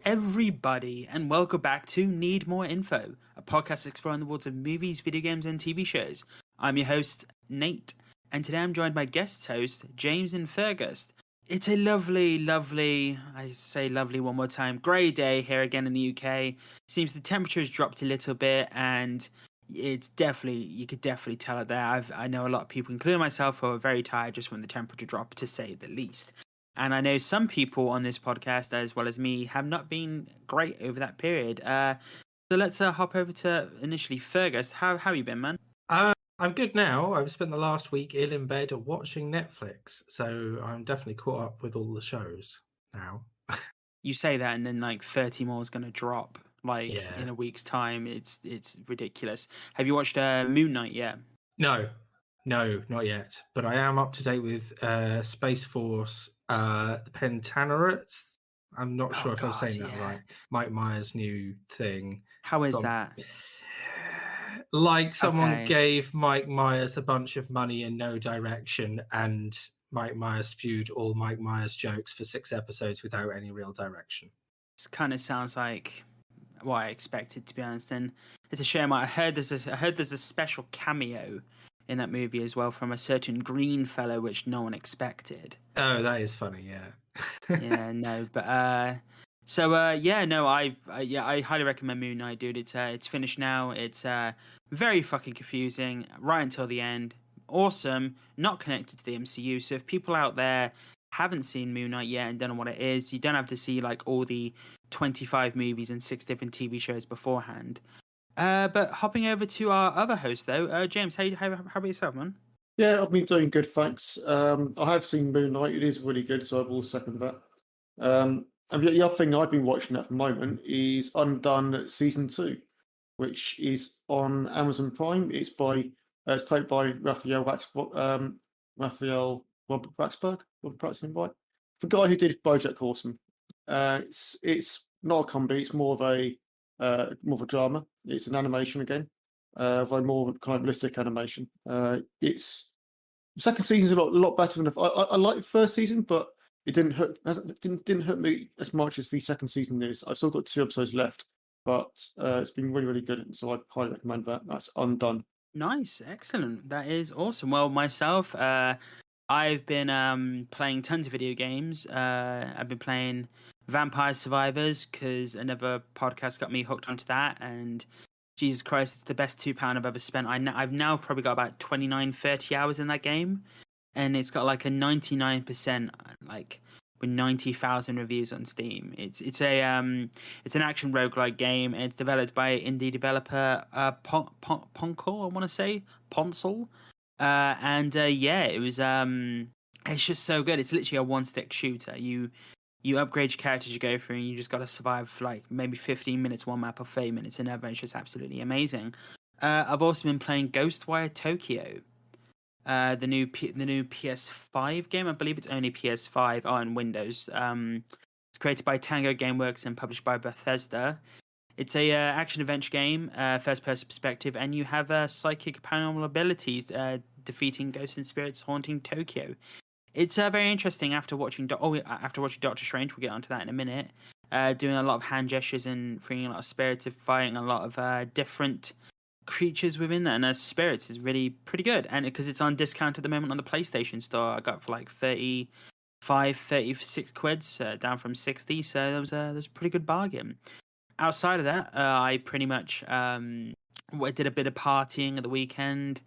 everybody, and welcome back to Need More Info, a podcast exploring the worlds of movies, video games, and TV shows. I'm your host, Nate, and today I'm joined by guest host, James and Fergus. It's a lovely, I say lovely one more time, grey day here again in the UK. Seems the temperature has dropped a little bit, and it's definitely, you could definitely tell it there. I know a lot of people, including myself, who are very tired just when the temperature dropped, to say the least. And I know some people on this podcast, as well as me, have not been great over that period. So let's hop over to initially Fergus. How you been, man? I'm good now. I've spent the last week ill in bed watching Netflix, so I'm definitely caught up with all the shows now. You say that, and then like 30 more is gonna drop like Yeah. in a week's time. It's ridiculous. Have you watched Moon Knight yet? No, not yet. But I am up to date with Space Force, the Pentanarets. I'm not sure if I'm saying that right. Mike Myers' new thing. How is that? Like someone Okay. gave Mike Myers a bunch of money and no direction, and Mike Myers spewed all Mike Myers jokes for 6 episodes without any real direction. This kind of sounds like what I expected, to be honest. And it's a shame. I heard there's a special cameo in that movie as well from a certain green fellow, which no one expected. Oh, that is funny, yeah. Yeah, no, but I highly recommend Moon Knight, dude. It's finished now. It's very fucking confusing right until the end. Awesome, not connected to the MCU. So if people out there haven't seen Moon Knight yet and don't know what it is, you don't have to see like all the 25 movies and 6 different TV shows beforehand. But hopping over to our other host though, James, how about yourself, man? Yeah, I've been doing good, thanks. I have seen Moon Knight. It is really good, so I will second that. And the other thing I've been watching at the moment is Undone Season 2, which is on Amazon Prime. It's played by Raphael Robert Waxberg. What I'm pronouncing right? The guy who did BoJack Horseman. It's not a comedy. It's more of a drama. It's an animation again. Very more kind of realistic animation. It's the second season's a lot better than I like the first season, but it didn't hurt me as much as the second season is. I've still got 2 episodes left, but it's been really good, so I highly recommend that. That's Undone. Nice, excellent. That is awesome. Well, myself, I've been playing tons of video games. I've been playing Vampire Survivors because another podcast got me hooked onto that, and Jesus Christ, it's the best £2 I've ever spent. I've now probably got about 29-30 hours in that game, and it's got like a 99%, like with 90,000 reviews on Steam. It's an action roguelike game, and it's developed by indie developer Poncol, I want to say Ponsel, it was it's just so good. It's literally a one-stick shooter. You upgrade your character as you go through, and you just got to survive for like maybe 15 minutes one map or 30 minutes another. It's just absolutely amazing. I've also been playing Ghostwire Tokyo, the new PS5 game. I believe it's only PS5 on Windows. It's created by Tango Gameworks and published by Bethesda. It's a action adventure game, first person perspective, and you have psychic paranormal abilities, defeating ghosts and spirits haunting Tokyo. It's very interesting after watching Doctor Strange. We'll get onto that in a minute. Doing a lot of hand gestures and freeing a lot of spirits, and fighting a lot of different creatures within that. And spirits is really pretty good. And because it's on discount at the moment on the PlayStation Store, I got for like 36 quids, down from 60. So that was a pretty good bargain. Outside of that, I pretty much did a bit of partying at the weekend.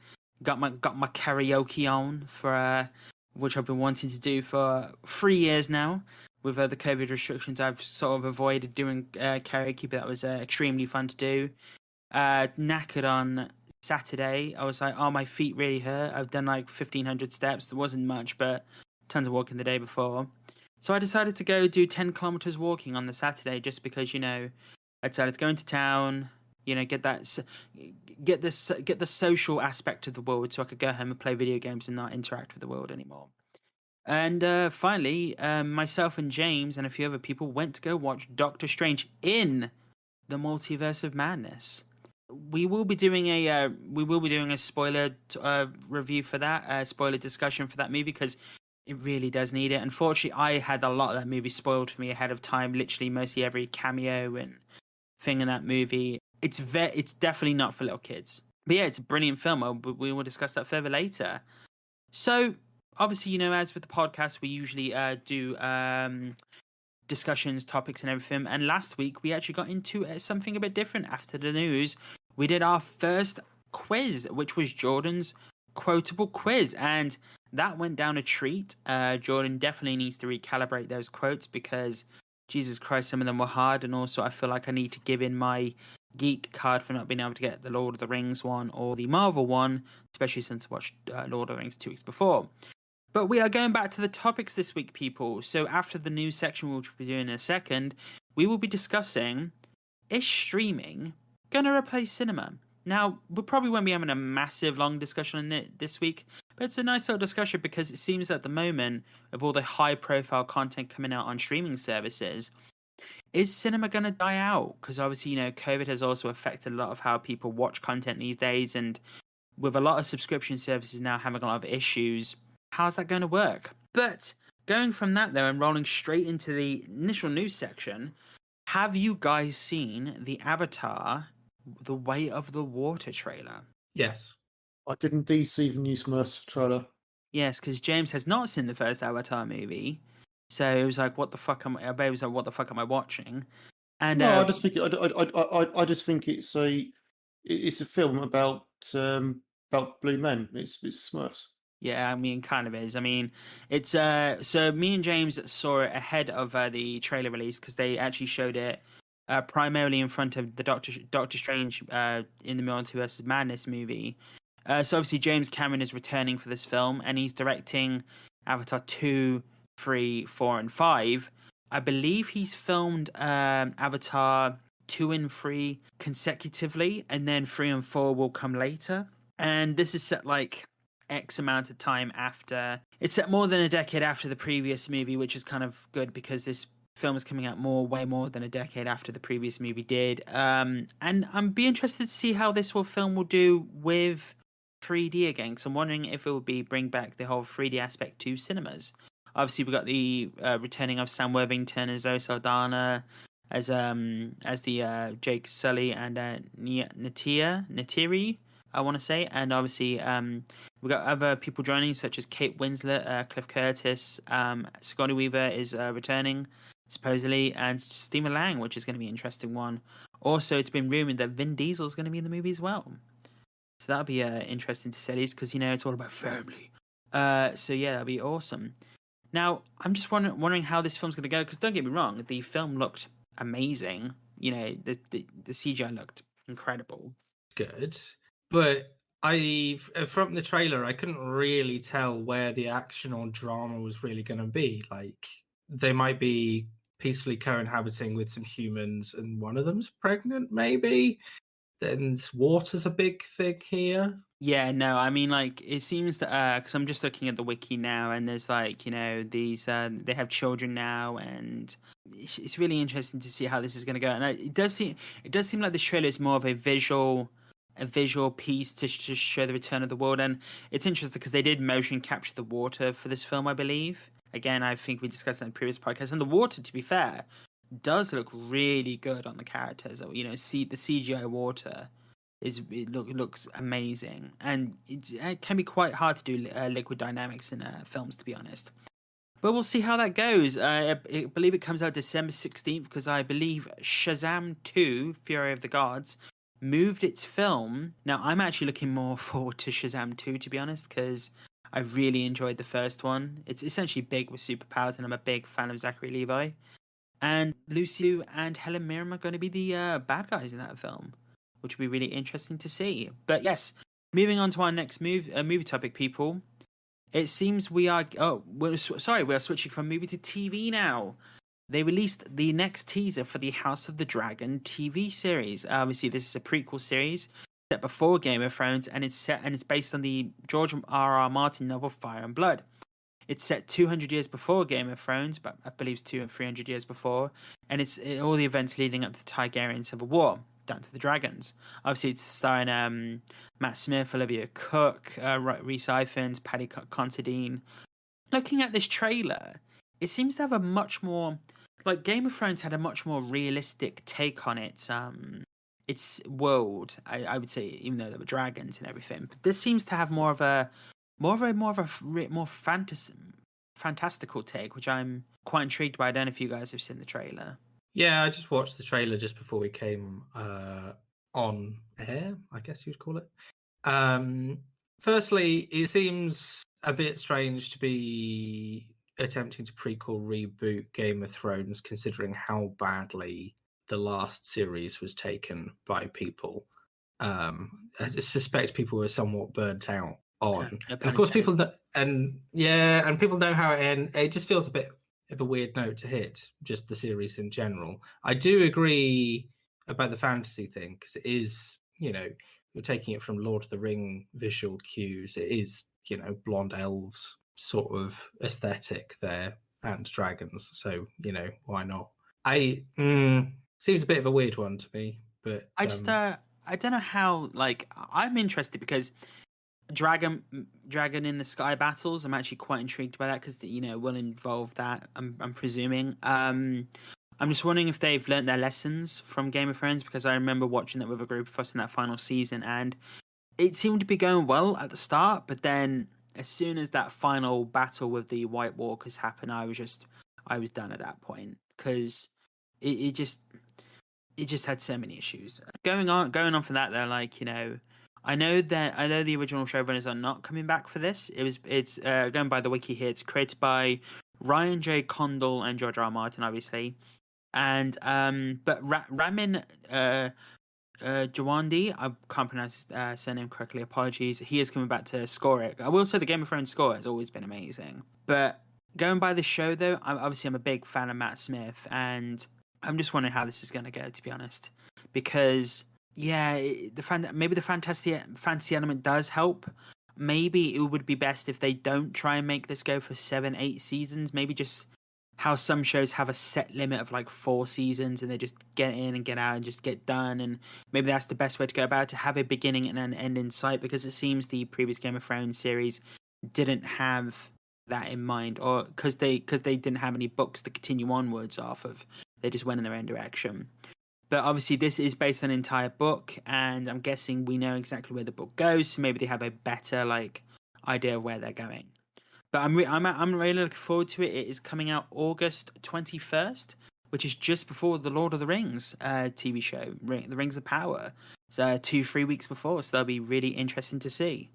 Got my karaoke on for which I've been wanting to do for 3 years now. With the COVID restrictions, I've sort of avoided doing karaoke, but that was extremely fun to do. Knackered on Saturday. I was like, oh, my feet really hurt. I've done like 1,500 steps. There wasn't much, but tons of walking the day before. So I decided to go do 10 kilometers walking on the Saturday just because, I decided to go into town, get the social aspect of the world, so I could go home and play video games and not interact with the world anymore. And finally, myself and James and a few other people went to go watch Doctor Strange in the Multiverse of Madness. We will be doing a spoiler review for that, spoiler discussion for that movie, because It really does need it. Unfortunately, I had a lot of that movie spoiled for me ahead of time. Literally, mostly every cameo and thing in that movie. It's definitely not for little kids. But yeah, it's a brilliant film. We will discuss that further later. So obviously, as with the podcast, we usually do discussions, topics, and everything. And last week we actually got into something a bit different. After the news, we did our first quiz, which was Jordan's quotable quiz, and that went down a treat. Jordan definitely needs to recalibrate those quotes because Jesus Christ, some of them were hard, and also I feel like I need to give in my geek card for not being able to get the Lord of the Rings one or the Marvel one, especially since I watched Lord of the Rings 2 weeks before. But we are going back to the topics this week, people. So after the news section, which we'll be doing in a second, we will be discussing, is streaming going to replace cinema? Now, we probably won't be having a massive long discussion on it this week, but it's a nice little discussion because it seems at the moment, of all the high-profile content coming out on streaming services, is cinema going to die out? Because obviously, COVID has also affected a lot of how people watch content these days, and with a lot of subscription services now having a lot of issues, how's that going to work? But going from that, though, and rolling straight into the initial news section, have you guys seen the Avatar, The Way of the Water trailer? Yes. I did indeed see the new Smurfs trailer. Yes, because James has not seen the first Avatar movie. So it was like, what the fuck am I watching? And no, I just think I just think it's a film about blue men. It's Smurfs. yeah, I mean, kind of is. I mean, it's so me and James saw it ahead of the trailer release because they actually showed it primarily in front of the Doctor Strange in the Multiverse of Madness movie. So obviously James Cameron is returning for this film, and he's directing Avatar 2, 3, 4, and 5. I believe he's filmed Avatar 2 and 3 consecutively, and then 3 and 4 will come later. And this is set like X amount of time after. It's set more than a decade after the previous movie, which is kind of good because this film is coming out way more than a decade after the previous movie did. And I'm be interested to see how this film will do with 3D again, because I'm wondering if it will bring back the whole 3D aspect to cinemas. Obviously, we got the returning of Sam Worthington as Zoe Saldana, as the Jake Sully and Natiri, I want to say, and obviously we got other people joining such as Kate Winslet, Cliff Curtis, Sigourney Weaver is returning supposedly, and Stephen Lang, which is going to be an interesting one. Also, it's been rumored that Vin Diesel is going to be in the movie as well. So that'll be interesting to study because it's all about family. So yeah, that'll be awesome. Now I'm just wondering how this film's going to go because don't get me wrong, the film looked amazing. The CGI looked incredible. Good, but from the trailer I couldn't really tell where the action or drama was really going to be. Like they might be peacefully cohabiting with some humans, and one of them's pregnant, maybe. Then water's a big thing here. Yeah, no, I mean, like, it seems that, because I'm just looking at the wiki now, and there's, like, these, they have children now, and it's really interesting to see how this is going to go. And it does seem like this trailer is more of a visual piece to show the return of the world. And it's interesting because they did motion capture the water for this film, I believe. Again, I think we discussed that in the previous podcast. And the water, to be fair, does look really good on the characters. See the CGI water looks amazing, and it can be quite hard to do liquid dynamics in films, to be honest. But we'll see how that goes. I believe it comes out December 16th because I believe Shazam 2: Fury of the Gods moved its film. Now I'm actually looking more forward to Shazam 2, to be honest, because I really enjoyed the first one. It's essentially big with superpowers, and I'm a big fan of Zachary Levi. And Lucy Liu and Helen Mirren are going to be the bad guys in that film, which will be really interesting to see. But yes, moving on to our next movie topic, people. It seems we are switching from movie to TV now. They released the next teaser for the House of the Dragon TV series. Obviously, this is a prequel series set before Game of Thrones, and it's based on the George R.R. Martin novel Fire and Blood. It's set 200 years before Game of Thrones, but I believe it's 200 or 300 years before, and it's all the events leading up to the Targaryen Civil War, down to the dragons. Obviously, it's starring Matt Smith, Olivia Cook, Rhys Ifans, Paddy Considine, looking at this trailer, it seems to have a much more, like, Game of Thrones had a much more realistic take on its world. I would say, even though there were dragons and everything, but this seems to have more of a more fantastical take, which I'm quite intrigued by. I don't know if you guys have seen the trailer. Yeah, I just watched the trailer just before we came on air, I guess you'd call it. Firstly, it seems a bit strange to be attempting to prequel reboot Game of Thrones, considering how badly the last series was taken by people. I suspect people were somewhat burnt out on. No And pun of course, intended. people know how it ends. It just feels a bit of a weird note to hit, just the series in general. I do agree about the fantasy thing, because it is, you're taking it from Lord of the Ring visual cues. It is, blonde elves sort of aesthetic there and dragons. So, why not? Seems a bit of a weird one to me, but I just I don't know how. Like, I'm interested because dragon in the sky battles, I'm actually quite intrigued by that, because will involve that, I'm presuming. I'm just wondering if they've learned their lessons from Game of Thrones, because I remember watching that with a group of us in that final season, and it seemed to be going well at the start, but then as soon as that final battle with the White Walkers happened, I was done at that point, because it just had so many issues going on from that. They're like, I know the original showrunners are not coming back for this. It's going by the wiki here. It's created by Ryan J. Condal and George R. R. Martin, obviously, and but Ramin Djawadi, I can't pronounce his surname correctly. Apologies. He is coming back to score it. I will say the Game of Thrones score has always been amazing, but going by the show though, I'm a big fan of Matt Smith, and I'm just wondering how this is going to go, to be honest, because maybe the fantasy element does help. Maybe it would be best if they don't try and make this go for 7-8 seasons. Maybe just how some shows have a set limit of like 4 seasons, and they just get in and get out and just get done. And maybe that's the best way to go about it, to have a beginning and an end in sight, because it seems the previous Game of Thrones series didn't have that in mind, or because they didn't have any books to continue onwards off of. They just went in their own direction. But obviously, this is based on an entire book, and I'm guessing we know exactly where the book goes. So maybe they have a better idea of where they're going. But I'm really looking forward to it. It is coming out August 21st, which is just before the Lord of the Rings TV show, The Rings of Power. So 2-3 weeks before, so that'll be really interesting to see.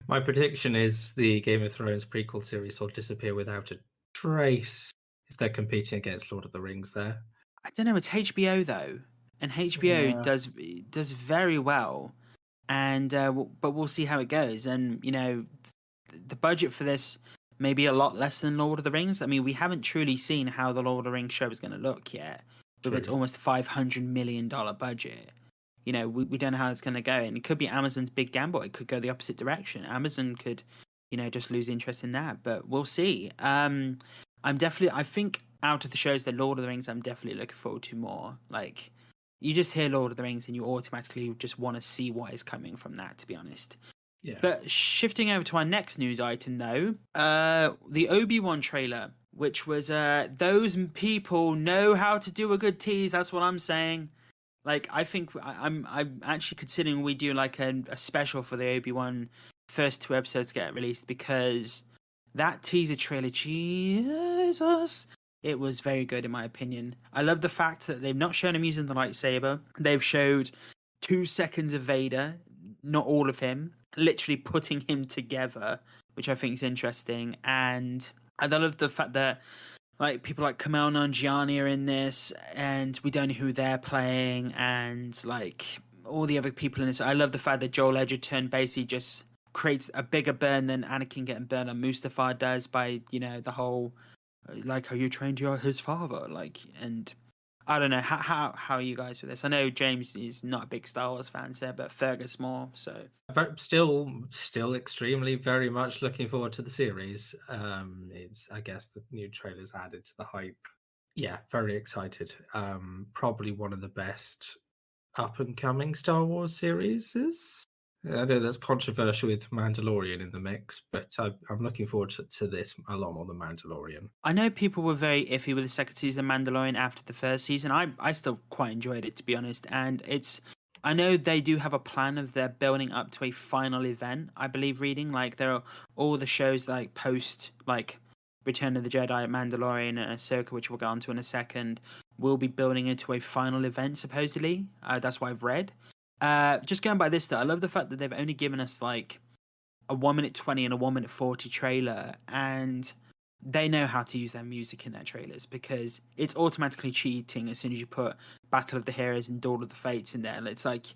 My prediction is the Game of Thrones prequel series will disappear without a trace if they're competing against Lord of the Rings there. I don't know. It's HBO though, and HBO does very well. And but we'll see how it goes. And the budget for this may be a lot less than Lord of the Rings. I mean, we haven't truly seen how the Lord of the Rings show is going to look yet, with its almost $500 million budget. We don't know how it's going to go, and it could be Amazon's big gamble. It could go the opposite direction. Amazon could, just lose interest in that. But we'll see. I think out of the shows that Lord of the Rings, I'm definitely looking forward to more. Like, you just hear Lord of the Rings and you automatically just want to see what is coming from that, to be honest. Yeah. But shifting over to our next news item, though, the Obi-Wan trailer, which was those people know how to do a good tease. That's what I'm saying. Like, I think I'm actually considering we do like a special for the Obi-Wan first 2 episodes get released, because that teaser trailer, Jesus, it was very good in my opinion. I love the fact that they've not shown him using the lightsaber. They've showed 2 seconds of Vader, not all of him, literally putting him together, which I think is interesting. And I love the fact that people like Kumail Nanjiani are in this, and we don't know who they're playing, and all the other people in this. I love the fact that Joel Edgerton basically just creates a bigger burn than Anakin getting burned on Mustafar does by the whole how you trained his father, and I don't know how are you guys with this. I know James is not a big Star Wars fan, but Fergus more so. Still extremely very much looking forward to the series. It's, I guess, the new trailers added to the hype. Yeah, very excited. Probably one of the best up and coming Star Wars series. I know that's controversial with Mandalorian in the mix, but I'm looking forward to this a lot more than Mandalorian. I know people were very iffy with the second season of Mandalorian after the first season. I still quite enjoyed it, to be honest. And I know they do have a plan of their building up to a final event. I believe reading like there are all the shows like post like Return of the Jedi, Mandalorian, and Ahsoka, which we'll get onto in a second, will be building into a final event supposedly. That's what I've read. Just going by this though, I love the fact that they've only given us like a 1 minute 20 and a 1 minute 40 trailer, and they know how to use their music in their trailers because it's automatically cheating as soon as you put Battle of the Heroes and Duel of the Fates in there. It's like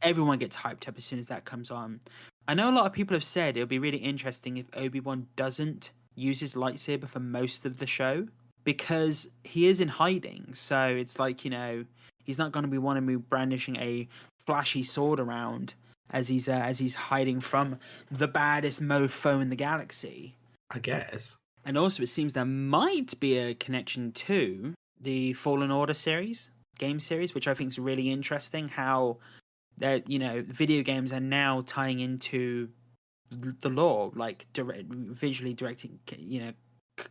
everyone gets hyped up as soon as that comes on. I know a lot of people have said it'll be really interesting if Obi-Wan doesn't use his lightsaber for most of the show because he is in hiding. So it's like, he's not going to be one of me brandishing a flashy sword around as he's hiding from the baddest mofo in the galaxy, I guess. And also, it seems there might be a connection to the Fallen Order game series, which I think is really interesting. How that video games are now tying into the lore, like visually directing,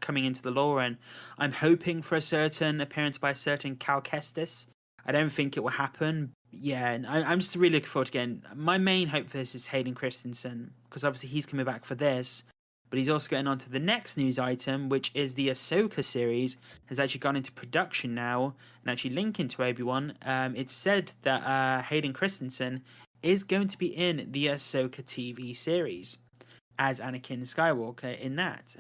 coming into the lore, and I'm hoping for a certain appearance by a certain Cal Kestis. I don't think it will happen. Yeah, and I'm just really looking forward to getting. My main hope for this is Hayden Christensen, because obviously he's coming back for this, but he's also getting on to the next news item, which is the Ahsoka series has actually gone into production now, and actually linking to Obi-Wan. It's said that Hayden Christensen is going to be in the Ahsoka TV series as Anakin Skywalker in that.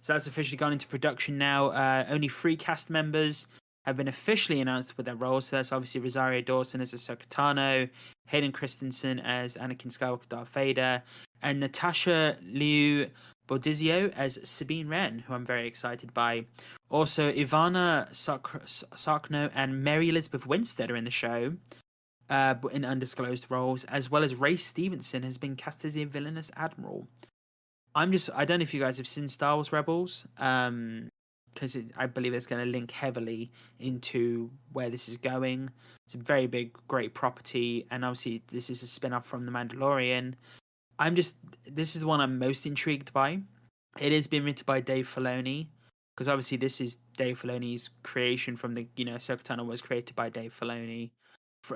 So that's officially gone into production now. Only 3 cast members have been officially announced with their roles. So that's obviously Rosario Dawson as Ahsoka Tano, Hayden Christensen as Anakin Skywalker Darth Vader, and Natasha Liu Bordizio as Sabine Wren, who I'm very excited by. Also, Ivana Sarkno and Mary Elizabeth Winstead are in the show, in undisclosed roles, as well as Ray Stevenson has been cast as a villainous admiral. I don't know if you guys have seen Star Wars Rebels, because I believe it's going to link heavily into where this is going. It's a very big, great property, and obviously this is a spin-off from The Mandalorian. This is the one I'm most intrigued by. It has been written by Dave Filoni, because obviously this is Dave Filoni's creation from the, Ahsoka Tano was created by Dave Filoni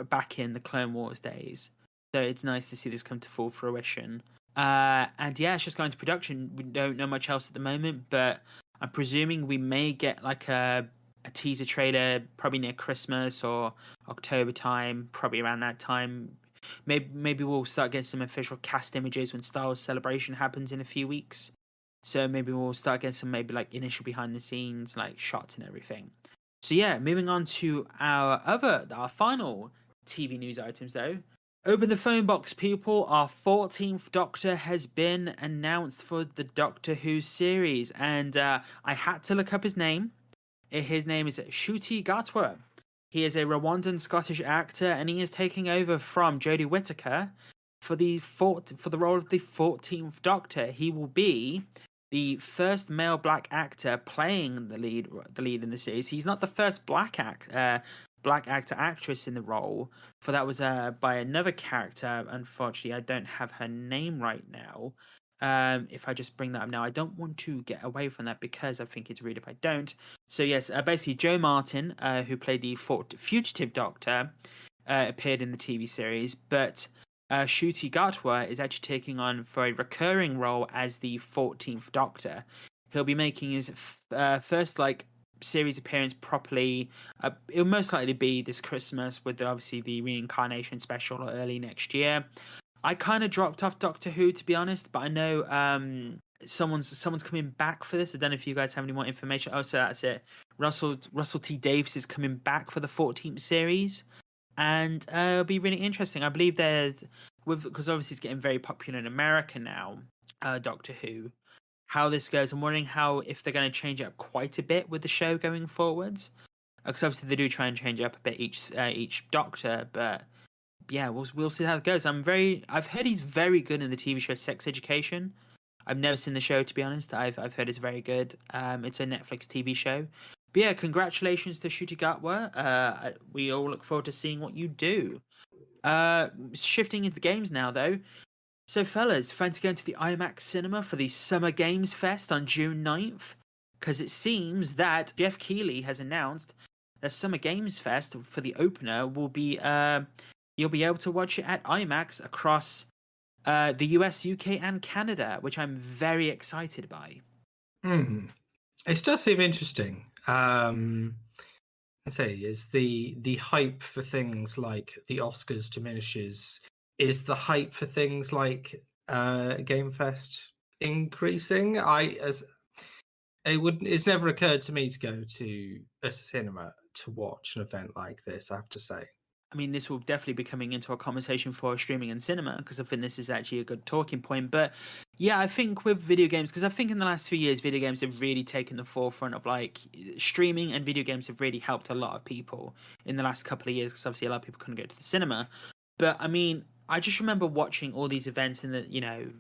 back in the Clone Wars days. So it's nice to see this come to full fruition. And yeah, it's just going to production. We don't know much else at the moment, but I'm presuming we may get like a teaser trailer probably near Christmas or October time, probably around that time. Maybe we'll start getting some official cast images when Star Wars Celebration happens in a few weeks. So maybe we'll start getting some maybe like initial behind the scenes like shots and everything. So yeah, moving on to our final TV news items though. Open the phone box, people. Our 14th Doctor has been announced for the Doctor Who series, and I had to look up his name. His name is Ncuti Gatwa. He is a Rwandan Scottish actor, and he is taking over from Jodie Whittaker for the role of the 14th Doctor. He will be the first male black actor playing the lead in the series. He's not the first black actor actress in the role, for that was by another character. Unfortunately, I don't have her name right now. If I just bring that up now, I don't want to get away from that because I think it's rude if I don't. So yes, basically Joe Martin, who played the fugitive Doctor, appeared in the TV series, but Ncuti Gatwa is actually taking on for a recurring role as the 14th Doctor. He'll be making his first series appearance properly. It'll most likely be this Christmas, with obviously the reincarnation special, or early next year. I kind of dropped off Doctor Who, to be honest, but I know someone's coming back for this. I don't know if you guys have any more information. Oh, so that's it. Russell T Davies is coming back for the 14th series, and it'll be really interesting. I believe because obviously it's getting very popular in America now, Doctor Who. How this goes, I'm wondering if they're going to change it up quite a bit with the show going forwards, because obviously they do try and change it up a bit each Doctor, but yeah, we'll see how it goes. I've heard he's very good in the TV show Sex Education. I've never seen the show, to be honest. I've heard it's very good. It's a Netflix TV show. But yeah, congratulations to Ncuti Gatwa. We all look forward to seeing what you do. Shifting into games now, though. So, fellas, fancy going to the IMAX cinema for the Summer Games Fest on June 9th? Because it seems that Jeff Keighley has announced that Summer Games Fest for the opener will be, you'll be able to watch it at IMAX across the US, UK, and Canada, which I'm very excited by. It does seem interesting. I say, is the hype for things like the Oscars diminishes? Is the hype for things like Game Fest increasing? It's never occurred to me to go to a cinema to watch an event like this, I have to say. I mean, this will definitely be coming into a conversation for streaming and cinema, because I think this is actually a good talking point. But yeah, I think with video games, because I think in the last few years, video games have really taken the forefront of like streaming, and video games have really helped a lot of people in the last couple of years, because obviously a lot of people couldn't go to the cinema. But I mean, I just remember watching all these events and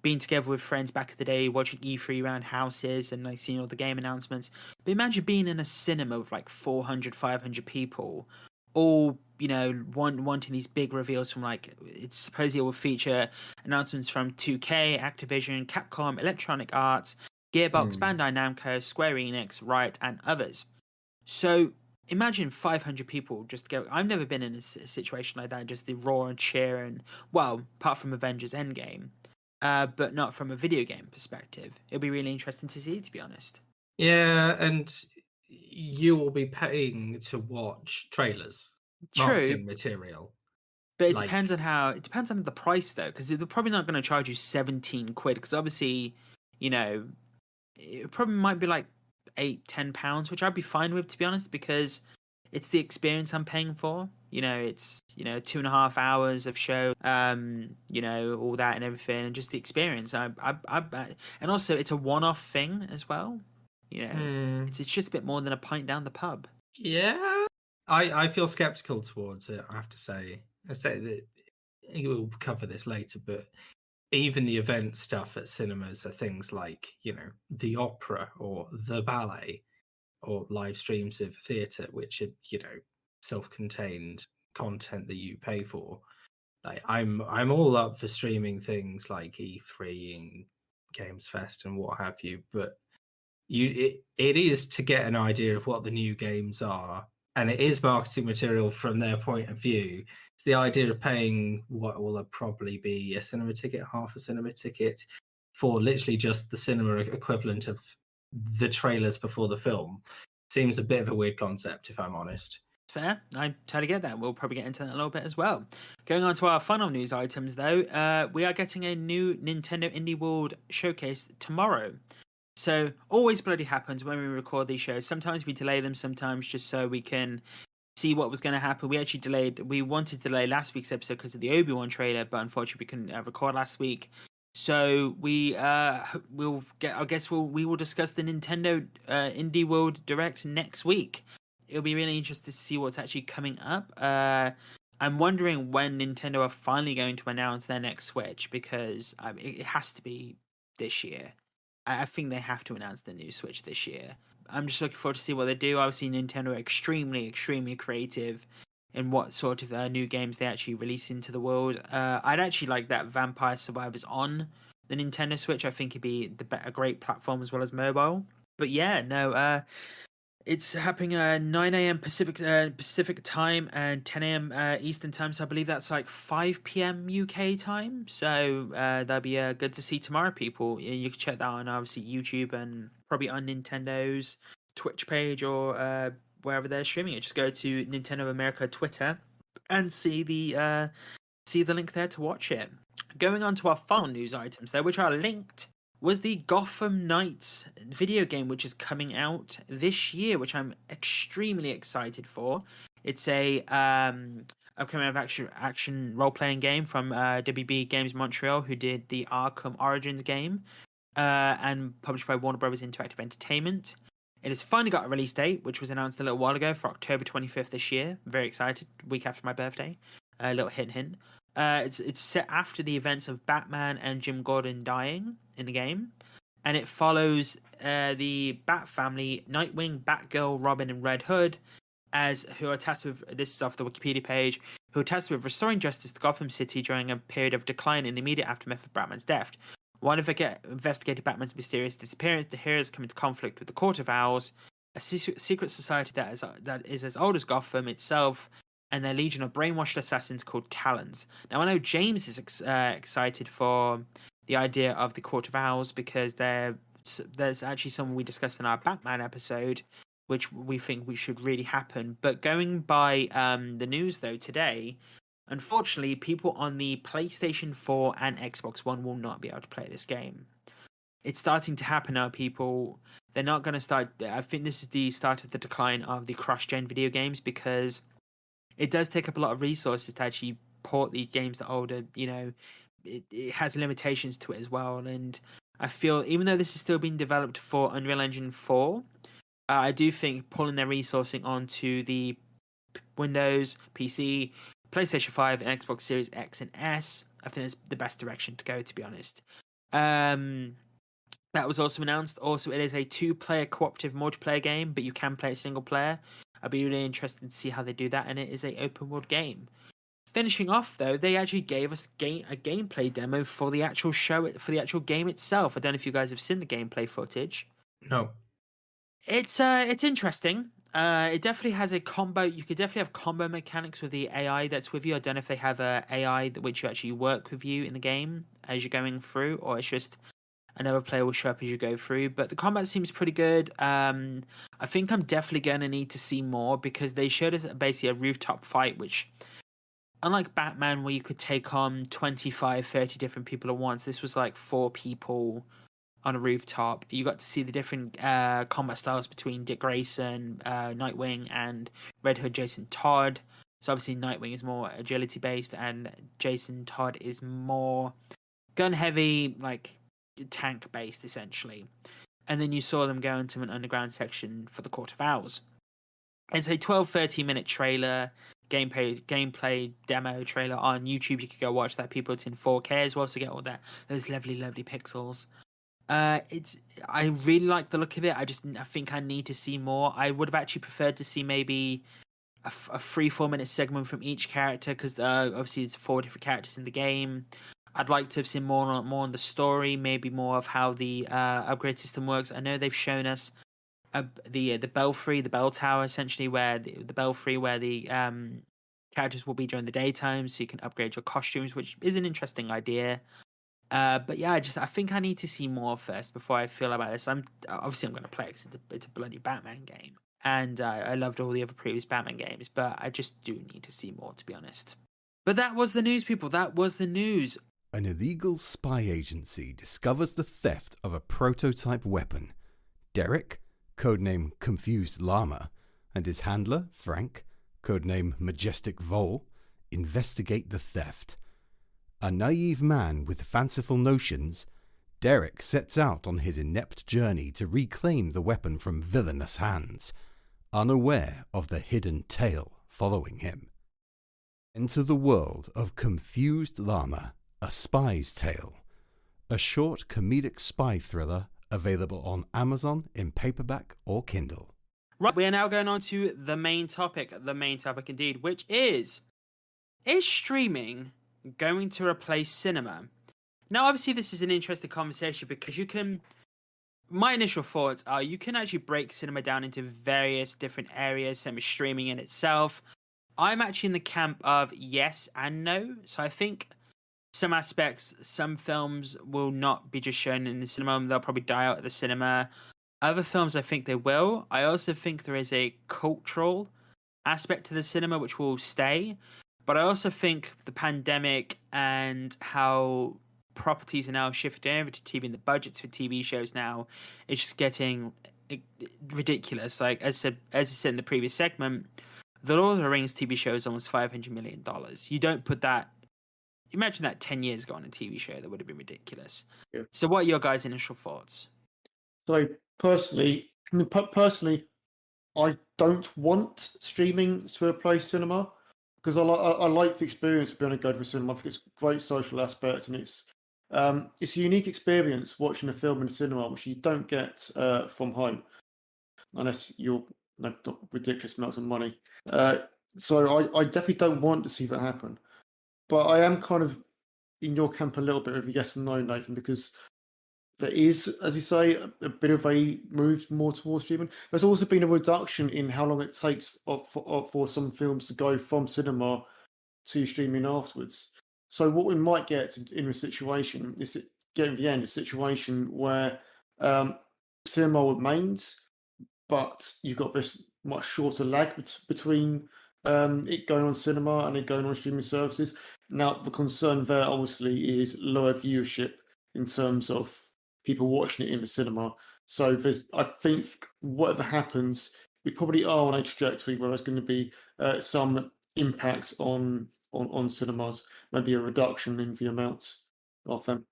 being together with friends back in the day, watching E3 around houses and like seeing all the game announcements. But imagine being in a cinema with like 400, 500 people, all wanting these big reveals from like it's supposedly will feature announcements from 2K, Activision, Capcom, Electronic Arts, Gearbox, Bandai Namco, Square Enix, Riot, and others. So imagine 500 people just go. I've never been in a situation like that. Just the roar and cheer, and well, apart from Avengers Endgame, but not from a video game perspective. It'll be really interesting to see, to be honest. Yeah, and you will be paying to watch trailers, marketing material. But it depends on the price though, because they're probably not going to charge you 17 quid. Because obviously, it probably might be like £8-10, which I'd be fine with, to be honest, because it's the experience I'm paying for. It's 2.5 hours of show, all that and everything, and just the experience. And also it's a one-off thing as well. It's just a bit more than a pint down the pub. Yeah, I feel skeptical towards it, I have to say. I say that we'll cover this later, but even the event stuff at cinemas are things like, the opera or the ballet or live streams of theatre, which are, self-contained content that you pay for. Like I'm all up for streaming things like E3 and Games Fest and what have you, but it is to get an idea of what the new games are, and it is marketing material from their point of view. It's the idea of paying what will probably be a cinema ticket, half a cinema ticket, for literally just the cinema equivalent of the trailers before the film. Seems a bit of a weird concept, if I'm honest. Fair. I totally get that. We'll probably get into that a little bit as well. Going on to our final news items, though, we are getting a new Nintendo Indie World showcase tomorrow. So, always bloody happens when we record these shows. Sometimes we delay them, sometimes just so we can see what was going to happen. We wanted to delay last week's episode because of the Obi-Wan trailer, but unfortunately we couldn't record last week. So we will discuss the Nintendo Indie World Direct next week. It'll be really interesting to see what's actually coming up. I'm wondering when Nintendo are finally going to announce their next Switch, because it has to be this year. I think they have to announce the new Switch this year. I'm just looking forward to see what they do. Obviously, Nintendo are extremely, extremely creative in what sort of new games they actually release into the world. I'd actually like that Vampire Survivors on the Nintendo Switch. I think it'd be a great platform as well as mobile. But yeah, no, it's happening 9 a.m. Pacific time and 10 a.m. Eastern time. So I believe that's like 5 p.m. UK time. So that'll be good to see tomorrow, people. You can check that on obviously YouTube and probably on Nintendo's Twitch page or wherever they're streaming it. Just go to Nintendo America Twitter and see the link there to watch it. Going on to our final news items there, which are linked, was the Gotham Knights video game, which is coming out this year, which I'm extremely excited for. It's a upcoming action role-playing game from WB Games Montreal, who did the Arkham Origins game, and published by Warner Brothers Interactive Entertainment. It has finally got a release date, which was announced a little while ago for October 25th this year. I'm very excited, week after my birthday. A little hint. It's set after the events of Batman and Jim Gordon dying in the game, and it follows the Bat family, Nightwing, Batgirl, Robin, and Red Hood, who are tasked with, this is off the Wikipedia page, who who are tasked with restoring justice to Gotham City during a period of decline in the immediate aftermath of Batman's death. While investigating Batman's mysterious disappearance, the heroes come into conflict with the Court of Owls, a secret society that is as old as Gotham itself, and their legion of brainwashed assassins called Talons. Now, I know James is excited for the idea of the Court of Owls because there's actually someone we discussed in our Batman episode, which we think we should really happen. But going by the news, though, today, unfortunately, people on the PlayStation 4 and Xbox One will not be able to play this game. It's starting to happen now, people. They're not going to start... I think this is the start of the decline of the cross-gen video games because it does take up a lot of resources to actually port these games to older, it has limitations to it as well. And I feel, even though this is still being developed for Unreal Engine 4, I do think pulling their resourcing onto the Windows, PC, PlayStation 5, and Xbox Series X and S, I think that's the best direction to go, to be honest. That was also announced. Also, it is a 2-player cooperative multiplayer game, but you can play it single player. I'd be really interested to see how they do that, and it is a open world game. Finishing off, though, they actually gave us a gameplay demo for the actual show, for the actual game itself. I don't know if you guys have seen the gameplay footage. No. It's interesting. It definitely has a combo. You could definitely have combo mechanics with the AI that's with you. I don't know if they have a AI which you actually work with you in the game as you're going through, or it's just another player will show up as you go through. But the combat seems pretty good. I think I'm definitely going to need to see more because they showed us basically a rooftop fight, which, unlike Batman, where you could take on 25, 30 different people at once, this was like 4 people on a rooftop. You got to see the different combat styles between Dick Grayson, Nightwing, and Red Hood Jason Todd. So obviously Nightwing is more agility based, and Jason Todd is more gun heavy, like tank based essentially. And then you saw them go into an underground section for the Court of Owls. It's a 12-13 minute trailer, gameplay demo trailer on YouTube. You could go watch that. People, it's in 4K as well, so get all those lovely pixels. I really like the look of it. I think I need to see more. I would have actually preferred to see maybe a 3-4 minute segment from each character because obviously there's 4 different characters in the game. I'd like to have seen more on the story, maybe more of how the upgrade system works. I know they've shown us the belfry, the bell tower, essentially, where the belfry where the characters will be during the daytime, so you can upgrade your costumes, which is an interesting idea. But yeah, I think I need to see more first before I feel about this. I'm going to play it because it's a bloody Batman game, and I loved all the other previous Batman games, but I just do need to see more, to be honest. But that was the news, people. That was the news. An illegal spy agency discovers the theft of a prototype weapon. Derek, codename Confused Llama, and his handler, Frank, codename Majestic Vole, investigate the theft. A naive man with fanciful notions, Derek sets out on his inept journey to reclaim the weapon from villainous hands, unaware of the hidden tale following him. Enter the world of Confused Llama, A Spy's Tale, a short comedic spy thriller available on Amazon in paperback or Kindle. Right, we are now going on to the main topic indeed, which is streaming going to replace cinema? Now, obviously, this is an interesting conversation because my initial thoughts are you can actually break cinema down into various different areas, same as streaming in itself. I'm actually in the camp of yes and no. So I think some aspects, some films will not be just shown in the cinema. They'll probably die out of the cinema. Other films, I think they will. I also think there is a cultural aspect to the cinema which will stay. But I also think the pandemic and how properties are now shifting over to TV and the budgets for TV shows now is just getting ridiculous. Like as I said in the previous segment, the Lord of the Rings TV show is almost $500 million. You don't put that. Imagine that 10 years ago on a TV show. That would have been ridiculous. Yeah. So what are your guys' initial thoughts? So personally, I don't want streaming to replace cinema because I like the experience of being able to go to cinema. I think it's a great social aspect, and it's a unique experience watching a film in the cinema, which you don't get from home, unless you're not ridiculous amounts of money. So I definitely don't want to see that happen. But I am kind of in your camp a little bit of a yes and no, Nathan, because there is, as you say, a bit of a move more towards streaming. There's also been a reduction in how long it takes for some films to go from cinema to streaming afterwards. So what we might get in a situation is get in the end a situation where cinema remains, but you've got this much shorter lag between it going on cinema and it going on streaming services. Now, the concern there obviously is lower viewership in terms of people watching it in the cinema. So I think whatever happens, we probably are on a trajectory where there's going to be some impact on cinemas, maybe a reduction in the amount of them.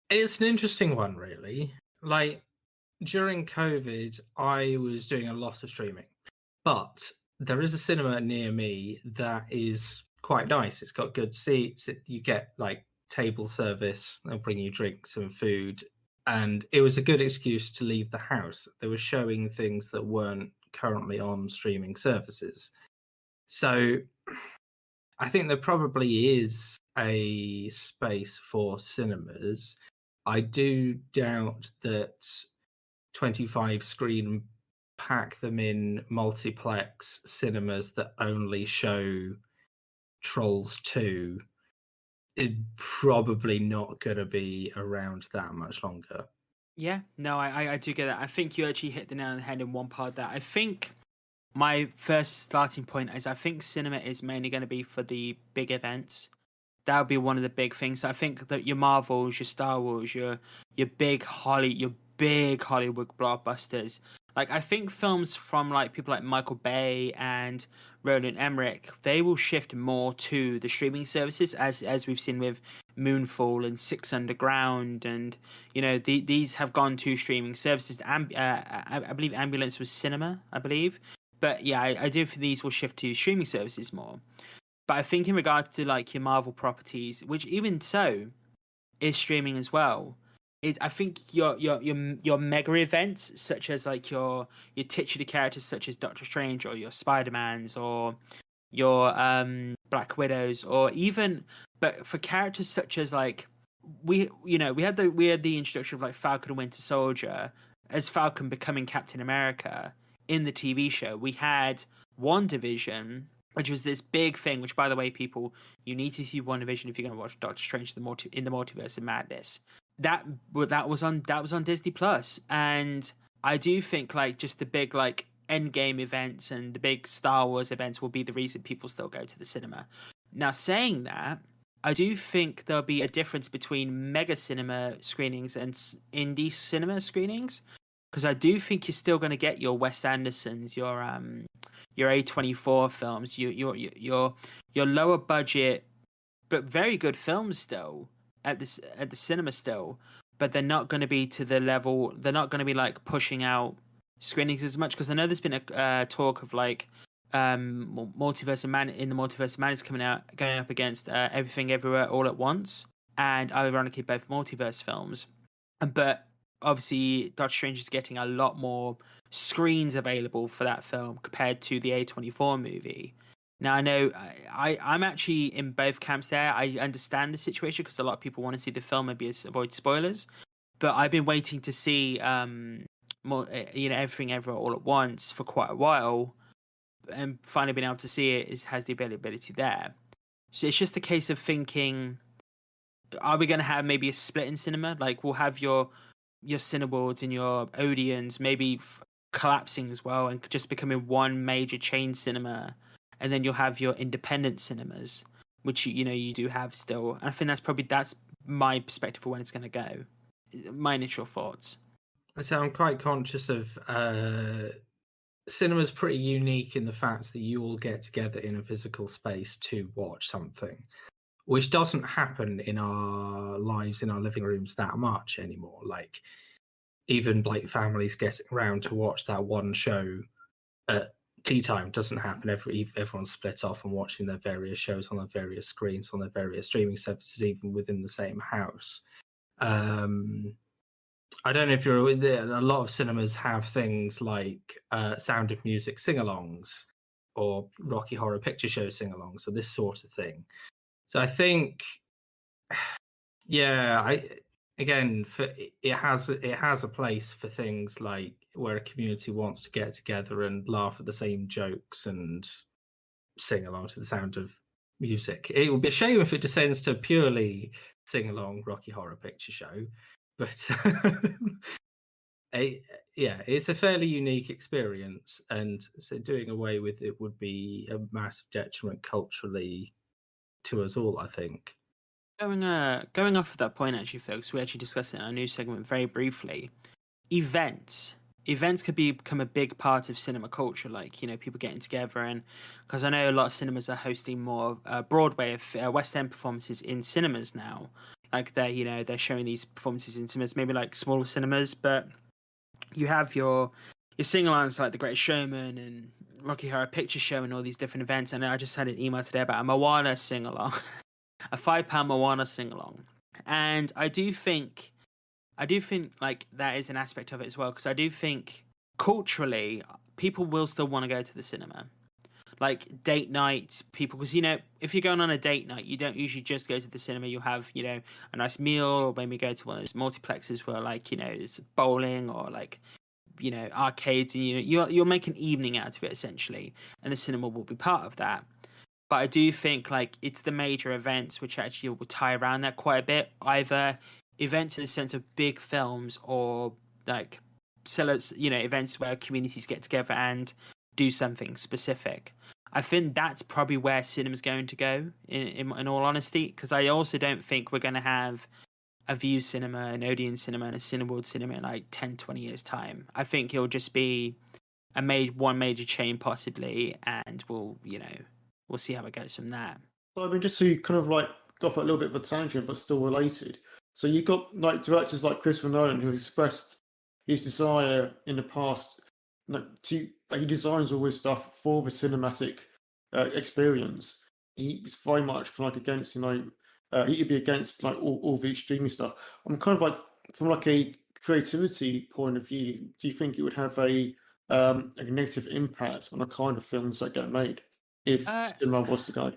It's an interesting one, really. Like, during COVID, I was doing a lot of streaming, but there is a cinema near me that is quite nice. It's got good seats. You get like table service. They'll bring you drinks and food. And it was a good excuse to leave the house. They were showing things that weren't currently on streaming services. So I think there probably is a space for cinemas. I do doubt that 25 screen pack them in multiplex cinemas that only show Trolls 2 is probably not going to be around that much longer. Yeah, no, I do get that. I think you actually hit the nail on the head in one part there. I think my first starting point is I think cinema is mainly going to be for the big events. That would be one of the big things. I think that your Marvels, your Star Wars, your big Hollywood blockbusters. Like, I think films from like people like Michael Bay and Roland Emmerich, they will shift more to the streaming services, as we've seen with Moonfall and Six Underground, and these have gone to streaming services. I believe Ambulance was cinema, I believe, but yeah, I do think these will shift to streaming services more. But I think in regards to like your Marvel properties, which even so is streaming as well, I think your mega events such as like your titular characters such as Doctor Strange or your Spider-Mans or your Black Widows, or even, but for characters such as like we had the introduction of like Falcon and Winter Soldier as Falcon becoming Captain America in the TV show. We had WandaVision, which was this big thing, which, by the way, people, you need to see WandaVision if you're going to watch Doctor Strange in the Multiverse of Madness. That was on Disney Plus, and I do think like just the big like Endgame events and the big Star Wars events will be the reason people still go to the cinema. Now, saying that, I do think there'll be a difference between mega cinema screenings and indie cinema screenings, because I do think you're still going to get your Wes Andersons, your A24 films, your lower budget but very good films still at the cinema still, but they're not going to be to the level. They're not going to be like pushing out screenings as much, because I know there's been a talk of like Multiverse of Madness coming out, going up against Everything Everywhere All at Once, and ironically both multiverse films, but obviously Doctor Strange is getting a lot more screens available for that film compared to the A24 movie. Now, I know I'm actually in both camps there. I understand the situation because a lot of people want to see the film and avoid spoilers, but I've been waiting to see Everything Everywhere All at Once for quite a while, and finally being able to see it has the availability there. So it's just a case of thinking, are we going to have maybe a split in cinema? Like, we'll have your Cineworlds and your Odeons maybe collapsing as well and just becoming one major chain cinema, and then you'll have your independent cinemas, which you do have still. And I think that's my perspective for when it's going to go. My initial thoughts. So I'm quite conscious of cinema's pretty unique in the fact that you all get together in a physical space to watch something, which doesn't happen in our lives, in our living rooms that much anymore. Like, even like families getting around to watch that one show at tea time doesn't happen. Everyone's split off and watching their various shows on their various screens, on their various streaming services, even within the same house. I don't know if you're aware, a lot of cinemas have things like Sound of Music sing-alongs, or Rocky Horror Picture Show sing-along, so this sort of thing. So I think, yeah, it has a place for things like where a community wants to get together and laugh at the same jokes and sing along to the sound of music. It would be a shame if it descends to purely sing-along Rocky Horror Picture Show, but it's a fairly unique experience, and so doing away with it would be a massive detriment culturally to us all, I think. Going off of that point, actually, folks, we actually discussed it in our news segment very briefly. Events could become a big part of cinema culture, like, people getting together, and because I know a lot of cinemas are hosting more Broadway West End performances in cinemas now. Like they're showing these performances in cinemas, maybe like smaller cinemas, but you have your sing-alongs like The Greatest Showman and Rocky Horror Picture Show and all these different events. And I just had an email today about a Moana sing-along, a £5 Moana sing-along, and I do think like that is an aspect of it as well, because I do think culturally people will still want to go to the cinema, like date nights, people, because if you're going on a date night, you don't usually just go to the cinema. You'll have a nice meal, or maybe go to one of those multiplexes where like it's bowling or like arcades, and you'll make an evening out of it essentially, and the cinema will be part of that. But I do think like it's the major events which actually will tie around that quite a bit, either events in the sense of big films or like events where communities get together and do something specific. I think that's probably where cinema's going to go in all honesty, because I also don't think we're going to have a View cinema, an Odeon cinema, and a Cineworld cinema in like 10-20 years time. I think it'll just be one major chain possibly, and we'll see how it goes from that. So I mean, just to kind of like go off a little bit of a tangent, but still related. So you've got like directors like Christopher Nolan who expressed his desire in the past he designs all his stuff for the cinematic experience. He's very much like against he'd be against like all the streaming stuff. I'm kind of like, from like a creativity point of view, do you think it would have a negative impact on the kind of films that get made if cinema was to go?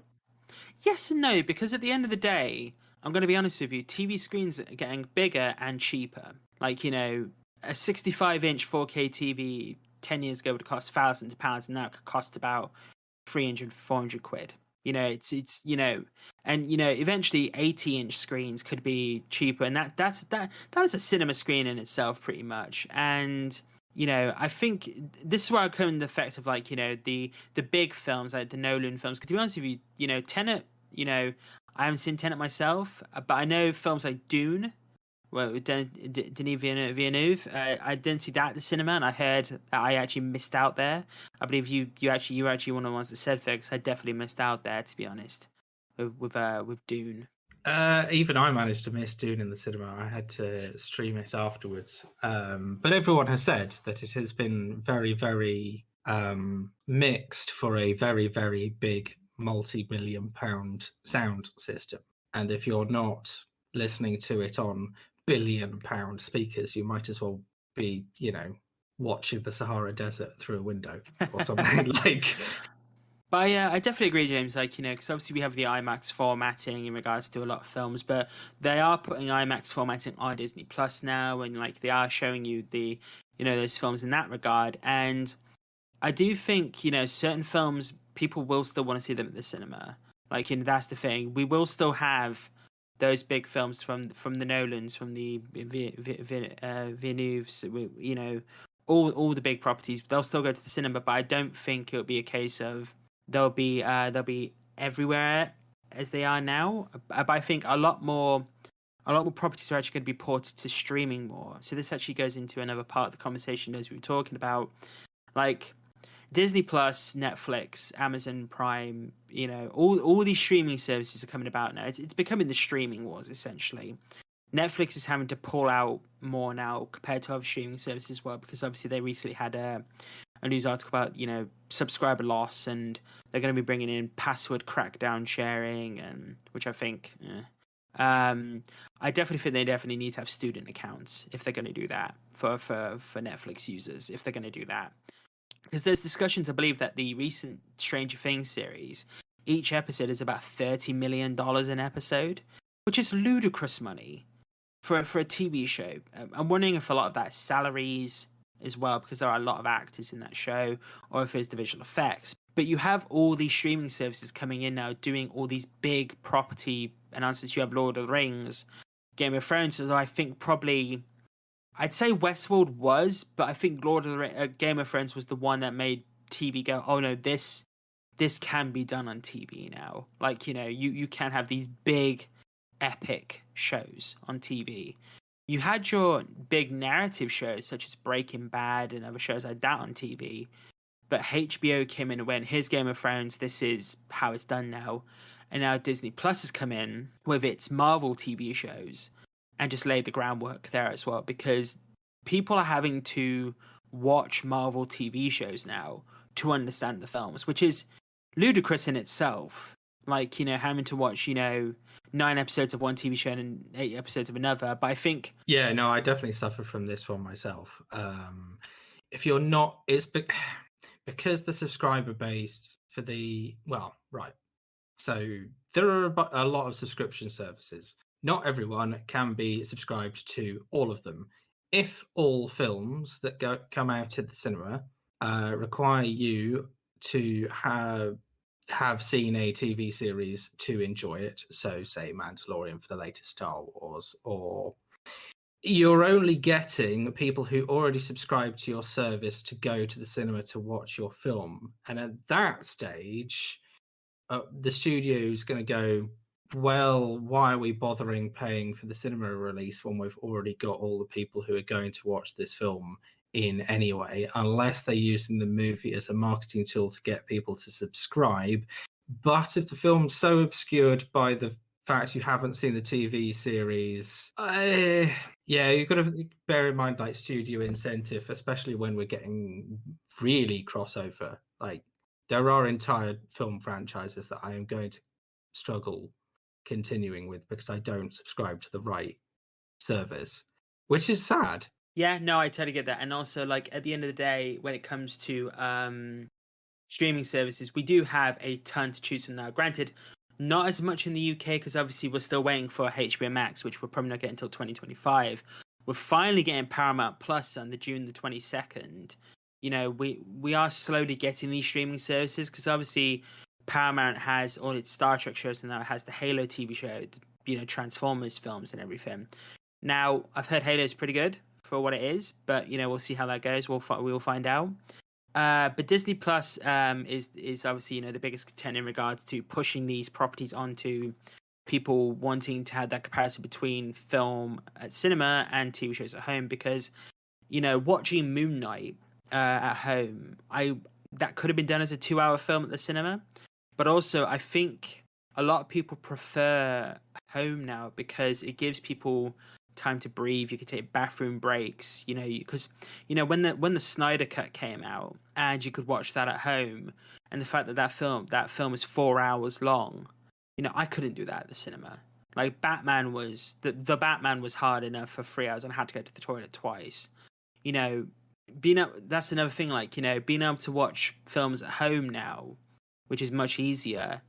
Yes and no, because at the end of the day, I'm going to be honest with you, TV screens are getting bigger and cheaper. Like, a 65-inch 4K TV 10 years ago would cost thousands of pounds, and now it could cost about 300, 400 quid. It's and eventually 80-inch screens could be cheaper, and that is a cinema screen in itself pretty much. And I think this is where I come in the effect of like the big films, like the Nolan films. Because to be honest with you, Tenet, I haven't seen Tenet myself, but I know films like Dune. Well, Denis Villeneuve. I didn't see that at the cinema, and I heard that I actually missed out there. I believe you were actually one of the ones that said, Fergus, I definitely missed out there, to be honest, with Dune. Even I managed to miss Dune in the cinema. I had to stream it afterwards. But everyone has said that it has been very, very mixed for a very, very big multi-million-pound sound system. And if you're not listening to it on billion-pound speakers, you might as well be, watching the Sahara Desert through a window or something like. But yeah, I definitely agree, James. Like, because obviously we have the IMAX formatting in regards to a lot of films, but they are putting IMAX formatting on Disney Plus now, and like they are showing you the, those films in that regard. And I do think, certain films people will still want to see them at the cinema. Like, that's the thing. We will still have those big films from the Nolans, from the Villeneuves, all the big properties. They'll still go to the cinema, but I don't think it'll be a case of they'll be everywhere as they are now. But I think a lot more properties are actually going to be ported to streaming more. So this actually goes into another part of the conversation as we were talking about, like Disney Plus, Netflix, Amazon Prime. All these streaming services are coming about now. It's becoming the streaming wars essentially. Netflix is having to pull out more now compared to other streaming services as well, because obviously they recently had a news article about subscriber loss, and they're going to be bringing in password crackdown sharing, and which I think I definitely think they definitely need to have student accounts if they're going to do that for Netflix users, if they're going to do that, because there's discussions, I believe, that the recent Stranger Things series, each episode is about $30 million an episode, which is ludicrous money for a TV show. I'm wondering if a lot of that is salaries as well, because there are a lot of actors in that show, or if it's the visual effects. But you have all these streaming services coming in now, doing all these big property announcements. You have Lord of the Rings, Game of Thrones. So I think probably, I'd say Westworld was, but I think Game of Thrones was the one that made TV go, oh no, this can be done on TV now. Like, you can have these big, epic shows on TV. You had your big narrative shows such as Breaking Bad and other shows like that on TV, but HBO came in and went, here's Game of Thrones, this is how it's done now. And now Disney Plus has come in with its Marvel TV shows and just laid the groundwork there as well, because people are having to watch Marvel TV shows now to understand the films, which is ludicrous in itself. Like, having to watch, 9 episodes of one TV show and 8 episodes of another. But I think... Yeah, no, I definitely suffer from this one myself. If you're not... It's because the subscriber base for the... Well, right. So there are a lot of subscription services. Not everyone can be subscribed to all of them. If all films that come out at the cinema require you to have seen a TV series to enjoy it, so say Mandalorian for the latest Star Wars, or you're only getting people who already subscribe to your service to go to the cinema to watch your film. And at that stage, the studio's going to go, well, why are we bothering paying for the cinema release when we've already got all the people who are going to watch this film in anyway, unless they're using the movie as a marketing tool to get people to subscribe. But if the film's so obscured by the fact you haven't seen the TV series, you've got to bear in mind, like, studio incentive, especially when we're getting really crossover. Like, there are entire film franchises that I am going to struggle continuing with because I don't subscribe to the right service, which is sad. Yeah, no, I totally get that. And also, like, at the end of the day, when it comes to streaming services, we do have a ton to choose from now. Granted, not as much in the UK, because obviously we're still waiting for HBO Max, which we'll probably not get until 2025. We're finally getting Paramount Plus on June the 22nd. We are slowly getting these streaming services, because obviously Paramount has all its Star Trek shows, and now it has the Halo TV show, Transformers films and everything. Now, I've heard Halo is pretty good for what it is, but we'll see how that goes. We will find out. But Disney Plus is obviously the biggest contender in regards to pushing these properties onto people wanting to have that comparison between film at cinema and TV shows at home. Because watching Moon Knight at home, that could have been done as a 2-hour film at the cinema, but also I think a lot of people prefer home now because it gives people time to breathe. You could take bathroom breaks, because when the Snyder Cut came out and you could watch that at home, and the fact that film is 4 hours long, I couldn't do that at the cinema. Like, Batman was the Batman was hard enough for 3 hours, and I had to go to the toilet twice. That's another thing. Like, being able to watch films at home now, which is much easier,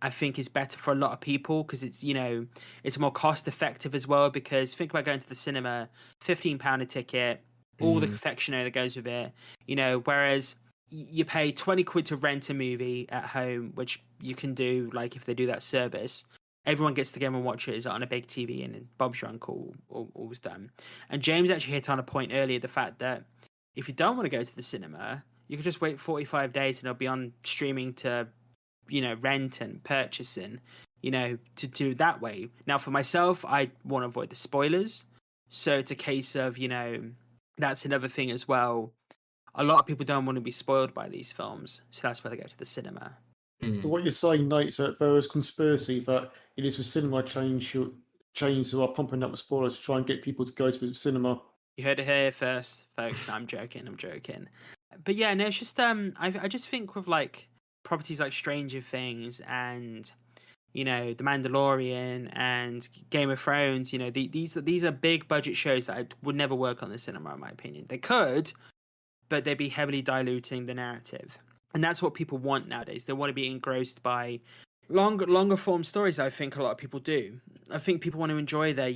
I think is better for a lot of people, because it's it's more cost effective as well. Because think about going to the cinema, £15 a ticket, all the confectionery that goes with it, whereas you pay 20 quid to rent a movie at home, which you can do, like, if they do that service. Everyone gets together and watches it on a big TV, and Bob's your uncle, all was done. And James actually hit on a point earlier, the fact that if you don't want to go to the cinema, you can just wait 45 days and it'll be on streaming to rent and purchasing, to do it that way. Now, for myself, I want to avoid the spoilers. So it's a case of, that's another thing as well. A lot of people don't want to be spoiled by these films. So that's why they go to the cinema. So what you're saying, Nate, is that there is conspiracy that it is the cinema chains who are pumping up the spoilers to try and get people to go to the cinema. You heard it here first, folks. No, I'm joking. But yeah, no, it's just I just think with, like, properties like Stranger Things and The Mandalorian and Game of Thrones, these are big budget shows that would never work on the cinema, in my opinion. They could, but they'd be heavily diluting the narrative. And that's what people want nowadays. They want to be engrossed by longer form stories. I think a lot of people do. I think people want to enjoy their,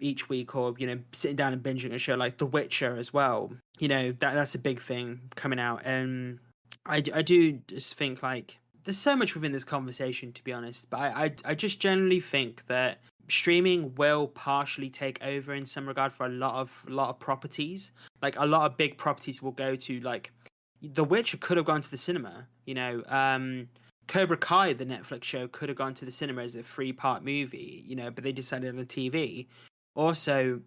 each week, or, sitting down and binging a show like The Witcher as well. That's a big thing coming out. And I do just think, like, there's so much within this conversation, to be honest, but I just generally think that streaming will partially take over in some regard for a lot of properties. Like, a lot of big properties will go to, like, The Witcher could have gone to the cinema, Cobra Kai, the Netflix show, could have gone to the cinema as a 3-part movie, but they decided on the TV. Also,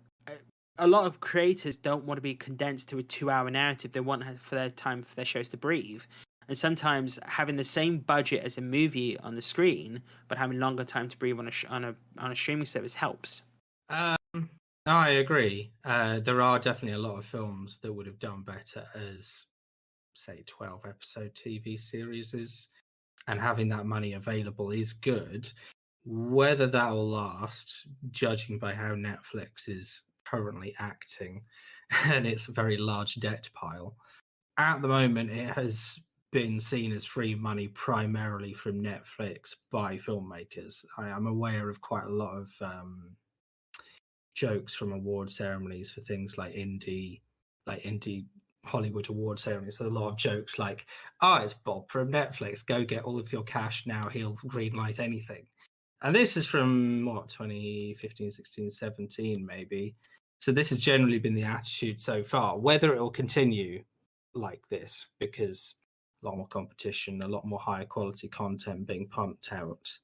a lot of creators don't want to be condensed to a 2-hour narrative. They want for their time for their shows to breathe. And sometimes having the same budget as a movie on the screen, but having longer time to breathe on a streaming service helps. I agree. There are definitely a lot of films that would have done better as, say, 12-episode TV series, and having that money available is good. Whether that will last, judging by how Netflix is currently acting and its very large debt pile, at the moment it has been seen as free money primarily from Netflix by filmmakers. I am aware of quite a lot of jokes from award ceremonies for things like indie Hollywood award ceremonies. There's a lot of jokes like, it's Bob from Netflix, go get all of your cash now, he'll greenlight anything. And this is from 2015, 16, 17 maybe. So this has generally been the attitude so far. Whether it will continue like this, because a lot more competition, a lot more higher quality content being pumped out,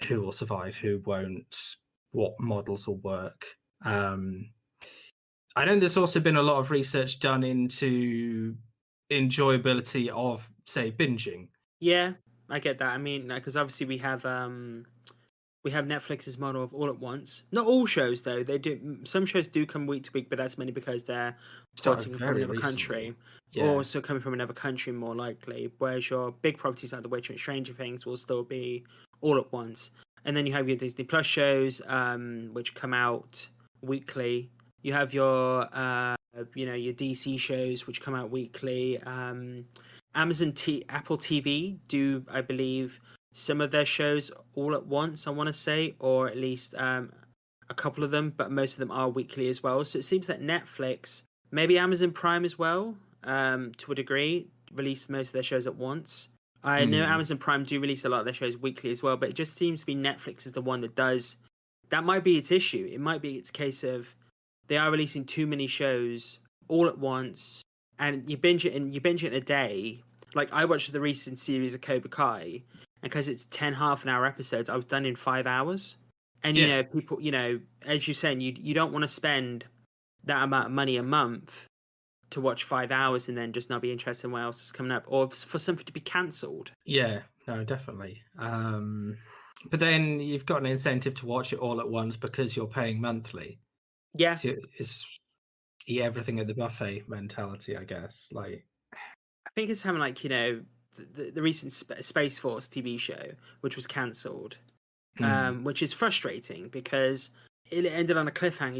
who will survive, who won't, what models will work. I know there's also been a lot of research done into enjoyability of, say, binging. Yeah, I get that. I mean, because obviously we have Netflix's model of all at once. Not all shows, though. They do. Some shows do come week to week, but that's mainly because they're porting from another country, or also coming from another country, more likely. Whereas your big properties like The Witcher and Stranger Things will still be all at once. And then you have your Disney Plus shows, which come out weekly. You have your, your DC shows, which come out weekly. Apple TV do, I believe, some of their shows all at once, I want to say, or at least a couple of them, but most of them are weekly as well. So it seems that Netflix, maybe Amazon Prime as well, to a degree, release most of their shows at once. I know Amazon Prime do release a lot of their shows weekly as well, but it just seems to be Netflix is the one that does. That might be its issue. It might be its case of they are releasing too many shows all at once, and you binge it in a day. Like, I watched the recent series of Cobra Kai, and because it's 10 half-an-hour episodes, I was done in 5 hours. And people, as you're saying, you don't want to spend that amount of money a month to watch 5 hours and then just not be interested in what else is coming up, or for something to be cancelled. Yeah, no, definitely. But then you've got an incentive to watch it all at once because you're paying monthly. Yeah, it's eat everything at the buffet mentality, I guess. Like, I think it's having, like, the recent Space Force TV show, which was cancelled, which is frustrating because it ended on a cliffhanger.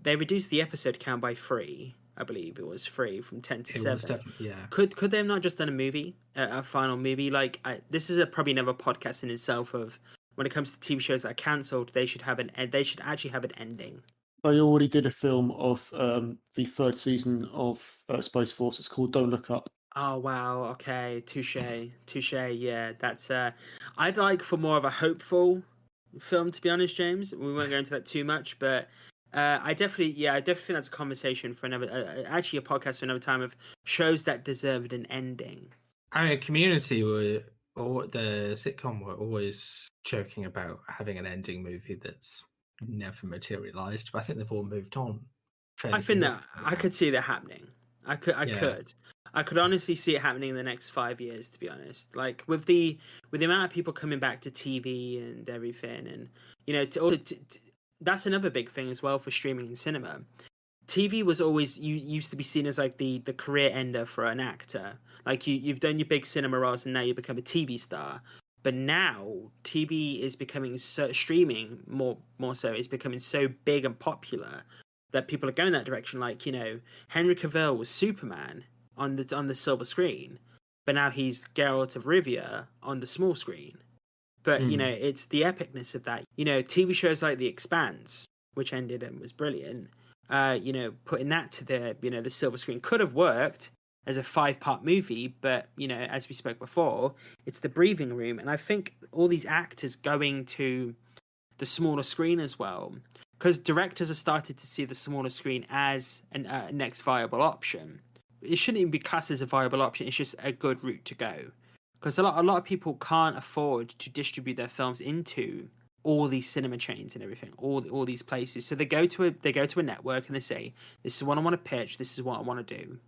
They reduced the episode count by 3. I believe it was 3 from 10 to 7. Yeah. Could they have not just done a movie, a final movie? Like, this is probably another podcast in itself of when it comes to TV shows that are cancelled, they should actually have an ending. They already did a film of the 3rd season of Space Force. It's called Don't Look Up. Oh, wow. Okay. Touche. Yeah, that's I'd like for more of a hopeful film, to be honest, James. We won't go into that too much, but I definitely think that's a conversation for another, actually a podcast for another time, of shows that deserved an ending. I mean, Community or the sitcom were always joking about having an ending movie that's never materialized, but I think they've all moved on. I think that I could see that happening. I could honestly see it happening in the next 5 years, to be honest. Like, with the amount of people coming back to TV and everything, and that's another big thing as well for streaming and cinema. TV was always used to be seen as like the career ender for an actor. Like, you've done your big cinema roles and now you become a TV star. But now TV is becoming streaming more so is becoming so big and popular that people are going that direction. Like, you know, Henry Cavill was Superman on the silver screen, but now he's Geralt of Rivia on the small screen. But you know, it's the epicness of that. You know, TV shows like The Expanse, which ended and was brilliant. You know, putting that to the silver screen could have worked as a 5-part movie, but you know, as we spoke before, it's the breathing room, and I think all these actors going to the smaller screen as well, because directors have started to see the smaller screen as a next viable option. It shouldn't even be classed as a viable option. It's just a good route to go, because a lot of people can't afford to distribute their films into all these cinema chains and everything, all these places. So they go to a network and they say, "This is what I want to pitch. This is what I want to do."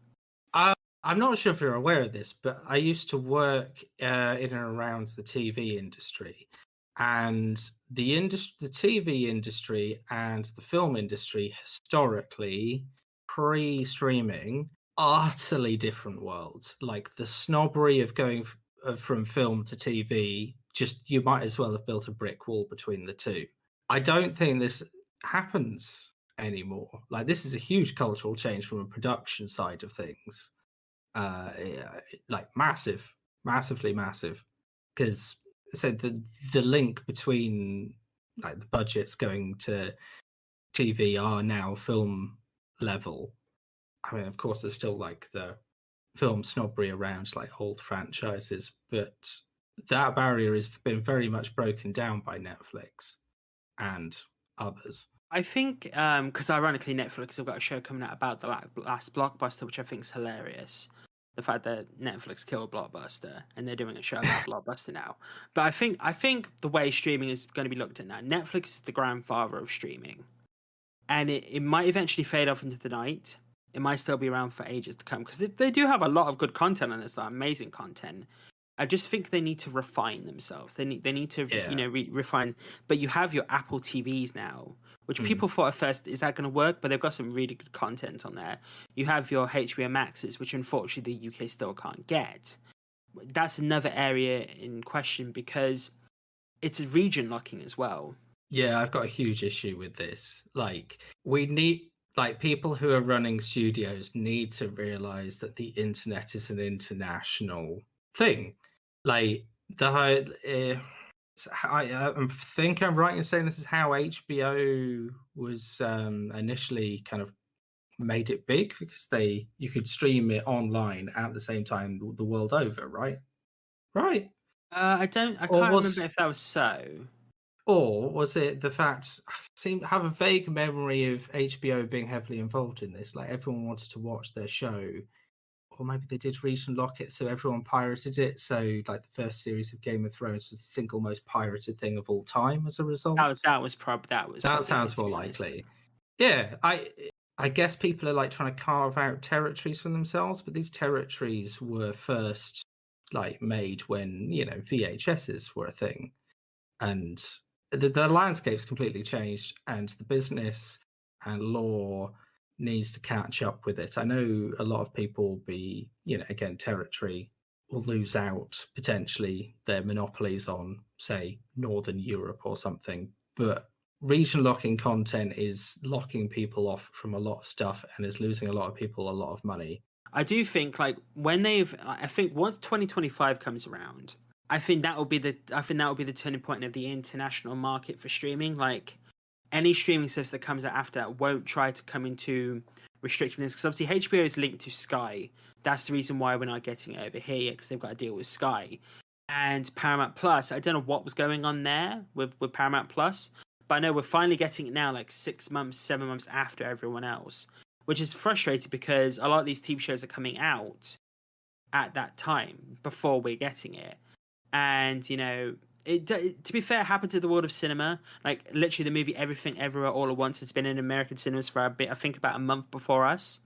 I'm not sure if you're aware of this, but I used to work in and around the TV industry, and the TV industry and the film industry historically, pre-streaming, utterly different worlds. Like the snobbery of going from film to TV, just you might as well have built a brick wall between the two. I don't think this happens anymore. Like this is a huge cultural change from a production side of things. Like massively massive, because so the link between like the budgets going to TV are now film level. I mean, of course, there's still like the film snobbery around like old franchises, but that barrier has been very much broken down by Netflix and others. I think because ironically Netflix have got a show coming out about the last blockbuster, which I think is hilarious. The fact that Netflix killed Blockbuster and they're doing a show about Blockbuster now. But I think the way streaming is going to be looked at now, Netflix is the grandfather of streaming, and it might eventually fade off into the night. It might still be around for ages to come, because they do have a lot of good content on this, like amazing content. I just think they need to refine themselves. They need to refine. But you have your Apple TVs now, which people thought at first, is that going to work? But they've got some really good content on there. You have your HBO Maxes, which unfortunately the UK still can't get. That's another area in question, because it's region locking as well. Yeah, I've got a huge issue with this. Like, we need, like, people who are running studios need to realize that the internet is an international thing. Like, I think I'm right in saying this is how HBO was initially kind of made it big, because you could stream it online at the same time the world over, right? Right. I can't remember if that was so. Or was it the fact, I have a vague memory of HBO being heavily involved in this, like everyone wanted to watch their show, or maybe they did region lock it so everyone pirated it, so like the first series of Game of Thrones was the single most pirated thing of all time as a result. That sounds more likely. Yeah, I guess people are like trying to carve out territories for themselves, but these territories were first like made when, you know, VHSs were a thing, and the landscape's completely changed, and the business and law needs to catch up with it. I know a lot of people will be, you know, again, territory will lose out potentially their monopolies on, say, Northern Europe or something, but region locking content is locking people off from a lot of stuff and is losing a lot of people a lot of money. I do think like I think once 2025 comes around, I think that will be the turning point of the international market for streaming. Like, any streaming service that comes out after that won't try to come into restricting this, because obviously HBO is linked to Sky. That's the reason why we're not getting it over here, because they've got to deal with Sky and Paramount Plus. I don't know what was going on there with Paramount Plus, but I know we're finally getting it now, like 6 months, 7 months after everyone else, which is frustrating, because a lot of these TV shows are coming out at that time before we're getting it. And, you know, to be fair, it happened to the world of cinema. Like, literally, the movie Everything Everywhere All at Once has been in American cinemas for I think about a month before us.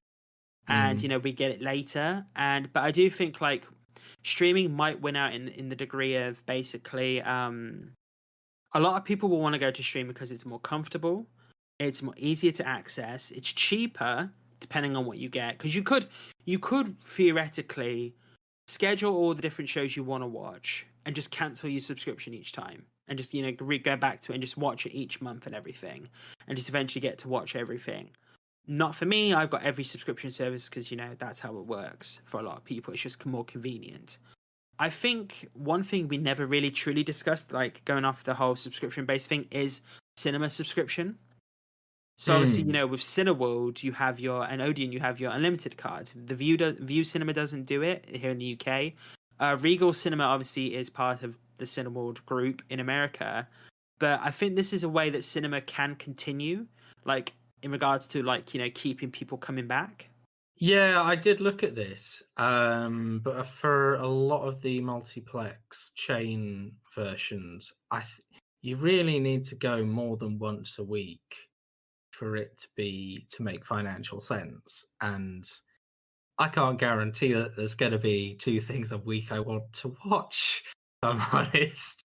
And, you know, we get it later. But I do think, like, streaming might win out in the degree of basically a lot of people will want to go to stream because it's more comfortable, it's more easier to access, it's cheaper, depending on what you get. Because you could theoretically schedule all the different shows you want to watch and just cancel your subscription each time, and just, you know, go back to it and just watch it each month and everything, and just eventually get to watch everything. Not for me. I've got every subscription service because, that's how it works for a lot of people. It's just more convenient. I think one thing we never really truly discussed, like going off the whole subscription-based thing, is cinema subscription. So obviously, with Cineworld, you have and Odeon, you have your unlimited cards. The View Cinema doesn't do it here in the UK. Regal Cinema obviously is part of the Cineworld group in America, but I think this is a way that cinema can continue, like in regards to keeping people coming back. Yeah, I did look at this, but for a lot of the multiplex chain versions, you really need to go more than once a week for it to make financial sense. And I can't guarantee that there's going to be 2 things a week I want to watch, if I'm honest.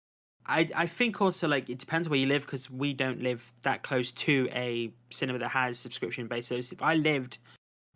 I think also it depends where you live, because we don't live that close to a cinema that has subscription based service. If I lived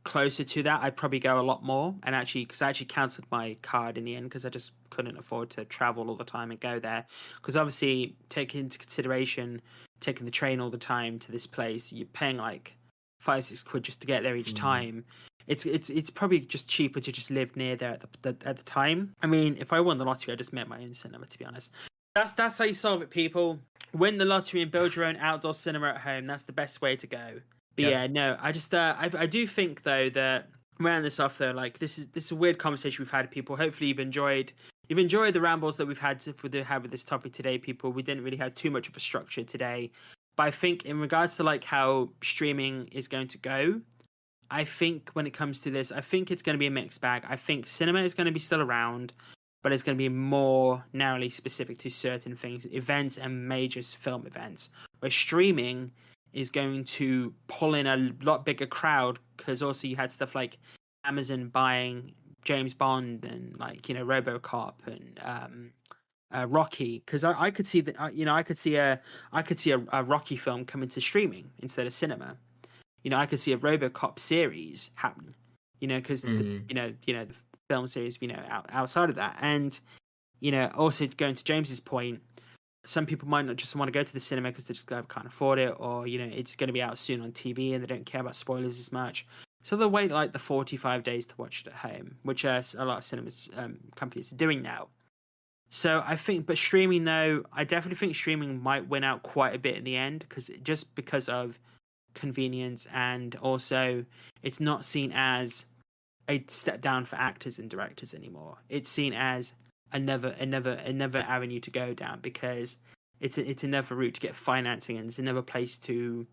closer to that, I'd probably go a lot more. And because I actually cancelled my card in the end because I just couldn't afford to travel all the time and go there. Because obviously, taking into consideration taking the train all the time to this place, you're paying like £5-6 just to get there each time. It's probably just cheaper to just live near there at the time. I mean, if I won the lottery, I just make my own cinema, to be honest. That's how you solve it, people. Win the lottery and build your own outdoor cinema at home. That's the best way to go. But yeah, no, I just I do think though that round this off though, this is a weird conversation we've had, people. Hopefully you've enjoyed the rambles that we've had with this topic today, people. We didn't really have too much of a structure today, but I think in regards to how streaming is going to go, I think when it comes to this, I think it's going to be a mixed bag. I think cinema is going to be still around, but it's going to be more narrowly specific to certain things, events and major film events, where streaming is going to pull in a lot bigger crowd, because also you had stuff like Amazon buying James Bond and RoboCop and Rocky, because I could see that I could see a Rocky film coming to streaming instead of cinema. I could see a RoboCop series happen, because the film series outside of that. And also going to James's point, some people might not just want to go to the cinema because they just can't afford it, or it's going to be out soon on TV and they don't care about spoilers as much, so they'll wait the 45 days to watch it at home, which a lot of cinemas companies are doing now. So I think, but streaming though, I definitely think streaming might win out quite a bit in the end, because of convenience, and also it's not seen as a step down for actors and directors anymore. It's seen as another avenue to go down, because it's another route to get financing, and it's another place to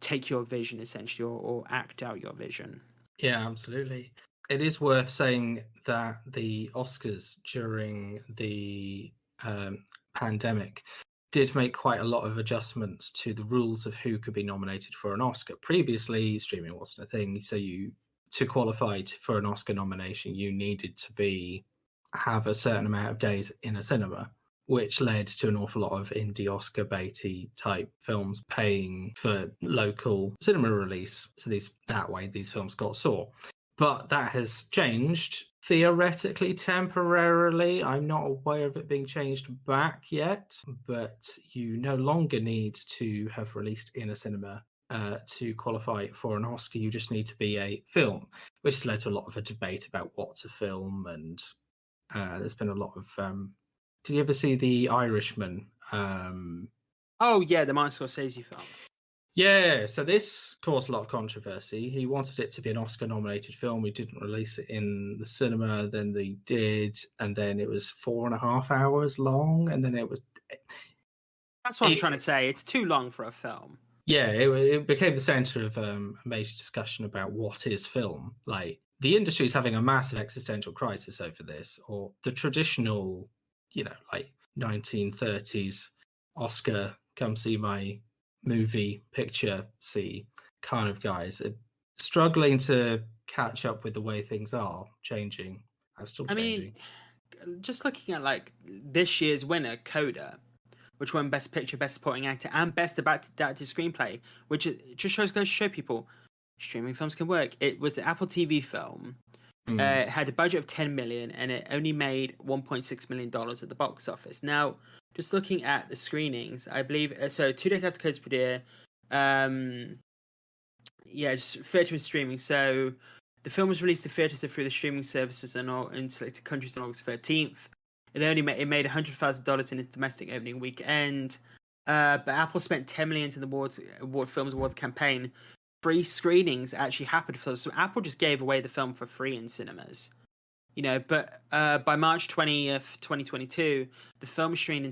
take your vision essentially, or act out your vision. Yeah, absolutely. It is worth saying that the Oscars during the pandemic did make quite a lot of adjustments to the rules of who could be nominated for an Oscar. Previously, streaming wasn't a thing, so to qualify for an Oscar nomination, you needed to have a certain amount of days in a cinema, which led to an awful lot of indie Oscar baity type films paying for local cinema release. So that way these films got saw. But that has changed theoretically, temporarily. I'm not aware of it being changed back yet, but you no longer need to have released in a cinema to qualify for an Oscar. You just need to be a film, which has led to a lot of a debate about what's a film. And there's been a lot of did you ever see The Irishman? Oh yeah, the Martin Scorsese film. Yeah, so this caused a lot of controversy. He wanted it to be an Oscar-nominated film. We didn't release it in the cinema, then they did, and then it was 4.5 hours long, and then it was... That's what I'm trying to say. It's too long for a film. Yeah, it became the centre of a major discussion about what is film. The industry is having a massive existential crisis over this, or the traditional, 1930s Oscar, come see my movie, picture, see kind of guys are struggling to catch up with the way things are changing. I'm still changing. I mean, just looking at this year's winner, Coda, which won Best Picture, Best Supporting Actor, and Best Adapted Screenplay, which just goes to show people streaming films can work. It was an Apple TV film. It had a budget of $10 million, and it only made $1.6 million at the box office. Now, just looking at the screenings, I believe so. 2 days after Coda's premiere, Yeah, just theatre and streaming. So the film was released to theatres and through the streaming services in selected countries on August 13th. It made $100,000 in its domestic opening weekend. But Apple spent $10 million to the Films Awards campaign. Free screenings actually happened for us. So Apple just gave away the film for free in cinemas. But by March 20th, 2022, the film streamed in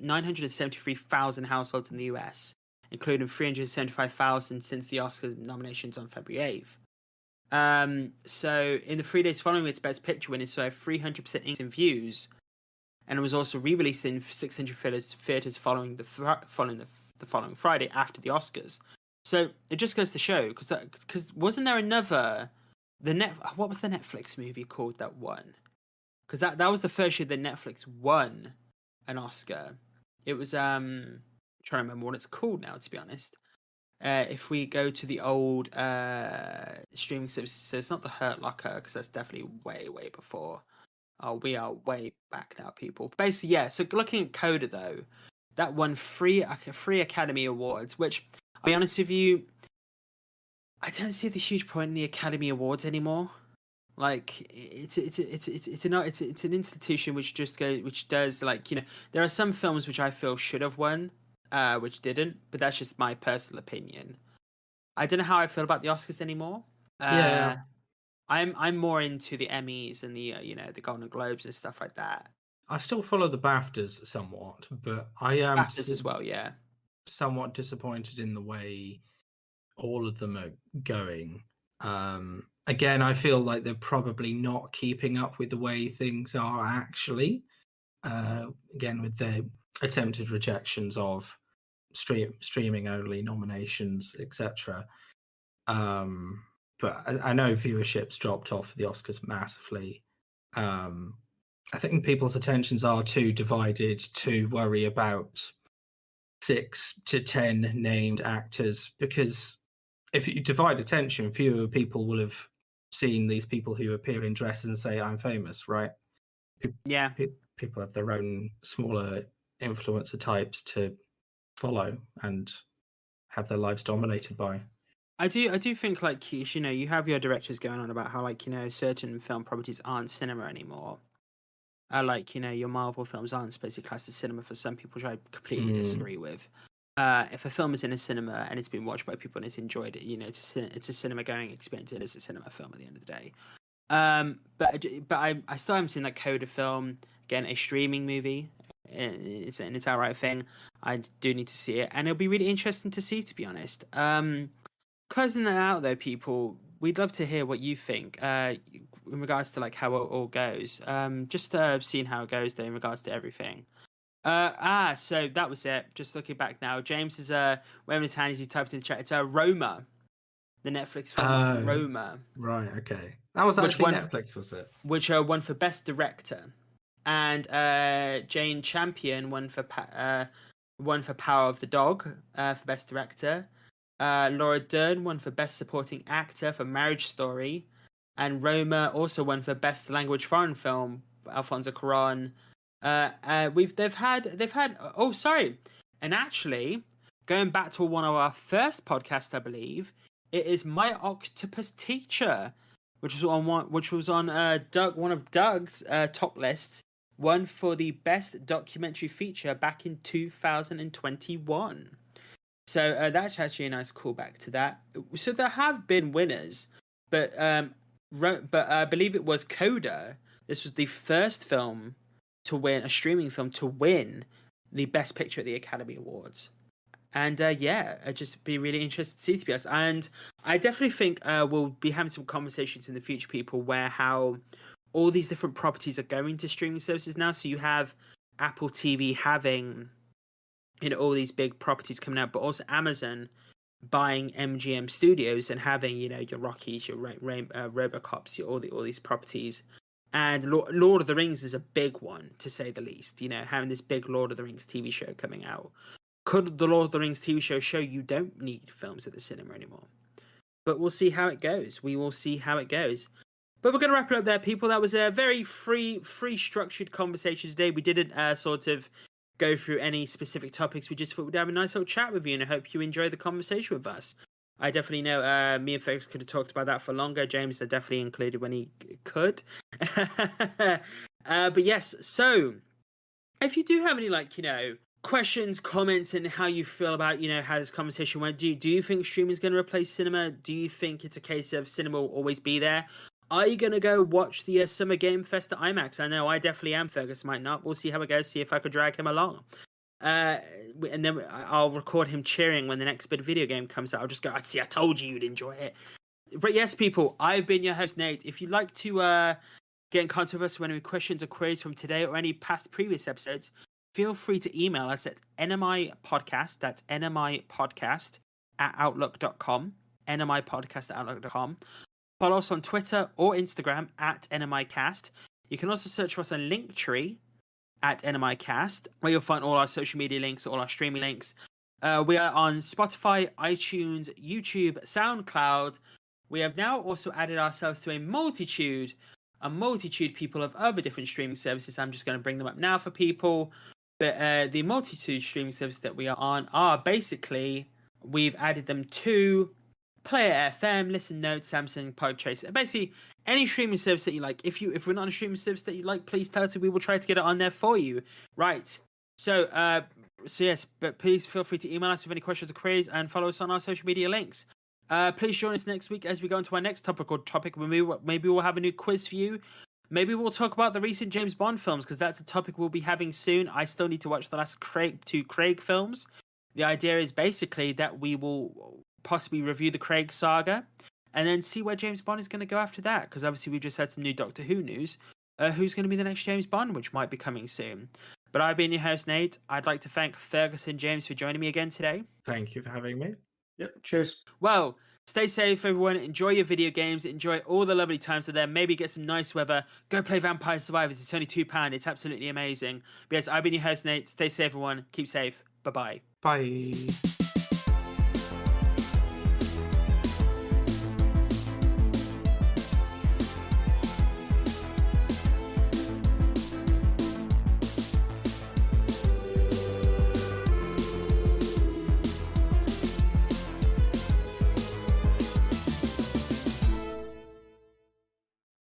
973,000 households in the US, including 375,000 since the Oscar nominations on February 8th. So in the 3 days following its Best Picture win, it saw a 300% increase in views, and it was also re-released in 600 theaters following the following Friday after the Oscars. So it just goes to show, because wasn't there another what was the Netflix movie called that won? Because that was the first year that Netflix won an Oscar. It was trying to remember what it's called now, to be honest. If we go to the old streaming services, so it's not The Hurt Locker, because that's definitely way before. Oh, we are way back now, people. Basically, yeah. So looking at Coda though, that won three Academy Awards. Which, I'll be honest with you, I don't see the huge point in the Academy Awards anymore. Like it's an institution which does, like, there are some films which I feel should have won, which didn't, but that's just my personal opinion. I don't know how I feel about the Oscars anymore. Yeah. I'm more into the Emmys and the the Golden Globes and stuff like that. I still follow the BAFTAs somewhat, but I am BAFTAs as well, yeah. Somewhat disappointed in the way all of them are going. Again, I feel like they're probably not keeping up with the way things are actually. Again, with their attempted rejections of streaming only nominations, etc. But I know viewership's dropped off the Oscars massively. I think people's attentions are too divided to worry about 6 to 10 named actors, because if you divide attention, fewer people will have seen these people who appear in dresses and say, I'm famous, right? Yeah. People have their own smaller influencer types to follow and have their lives dominated by. I do think, like, you have your directors going on about how, like, certain film properties aren't cinema anymore. Like, your Marvel films aren't basically classed as cinema for some people, which I completely disagree with. If a film is in a cinema and it's been watched by people and it's enjoyed it, it's a cinema going experience. It is a cinema film at the end of the day. But I still haven't seen that Coda film. Again, a streaming movie. It's an outright thing. I do need to see it, and it'll be really interesting to see, to be honest. Closing that out though, people, we'd love to hear what you think in regards to, like, how it all goes. Just seeing how it goes though in regards to everything. So that was it. Just looking back now, James is waving his hand as he typed in the chat. It's Roma, the Netflix film Roma. Right, okay. That was actually Netflix, was it? Which won for Best Director, and Jane Champion won for Power of the Dog for Best Director. Laura Dern won for Best Supporting Actor for Marriage Story, and Roma also won for Best Language Foreign Film for Alfonso Cuarón. They've had oh, sorry, and actually going back to one of our first podcasts, I believe it is My Octopus Teacher, which was on one of Doug's top lists, won for the Best Documentary Feature back in 2021. So that's actually a nice callback to that. So there have been winners, but I believe it was Coda. This was the first film to win, a streaming film to win the Best Picture at the Academy Awards. And I'd just be really interested to see, to be honest. And I definitely think we'll be having some conversations in the future, people, where how all these different properties are going to streaming services now. So you have Apple TV having all these big properties coming out, but also Amazon buying MGM Studios and having your Rockies, your RoboCops, all these properties. And Lord of the Rings is a big one, to say the least. Having this big Lord of the Rings TV show coming out. Could the Lord of the Rings TV show you don't need films at the cinema anymore? But we'll see how it goes. We will see how it goes. But we're going to wrap it up there, people. That was a very free structured conversation today. We didn't sort of go through any specific topics. We just thought we'd have a nice little chat with you, and I hope you enjoyed the conversation with us. I definitely know me and Fergus could have talked about that for longer. James definitely included when he could. But yes, so if you do have any, like, questions, comments, and how you feel about, how this conversation went, do you think streaming is going to replace cinema? Do you think it's a case of cinema will always be there? Are you going to go watch the Summer Game Fest at IMAX? I know I definitely am. Fergus might not. We'll see how it goes, see if I could drag him along. And then I'll record him cheering when the next bit of video game comes out. I'll just go, I told you you'd enjoy it. But yes, people, I've been your host, Nate. If you'd like to get in contact with us with any questions or queries from today or any past previous episodes, feel free to email us at NMI Podcast. That's NMI Podcast at Outlook.com. NMI Podcast at Outlook.com. Follow us on Twitter or Instagram at NMIcast. You can also search for us on Linktree at NMIcast, where you'll find all our social media links, all our streaming links. We are on Spotify, iTunes, YouTube, SoundCloud. We have now also added ourselves to a multitude people of other different streaming services. I'm just going to bring them up now for people. But the multitude streaming services that we are on are basically, we've added them to Player FM, Listen Note, Samsung, Podchaser. Basically, any streaming service that you like. If we're not on a streaming service that you like, please tell us. We will try to get it on there for you. Right. So yes, but please feel free to email us with any questions or queries and follow us on our social media links. Please join us next week as we go into our next topic. Maybe we'll have a new quiz for you. Maybe we'll talk about the recent James Bond films, because that's a topic we'll be having soon. I still need to watch the last two Craig films. The idea is basically that we will possibly review the Craig saga and then see where James Bond is going to go after that, because obviously we've just had some new Doctor Who news. Who's going to be the next James Bond, which might be coming soon. But I've been your host, Nate. I'd like to thank Fergus and James for joining me again today. Thank you for having me. Yep, cheers. Well, stay safe, everyone. Enjoy your video games. Enjoy all the lovely times are there. Maybe get some nice weather. Go play Vampire Survivors. It's only £2. It's absolutely amazing. But yes, I've been your host, Nate. Stay safe, everyone. Keep safe. Bye-bye. Bye.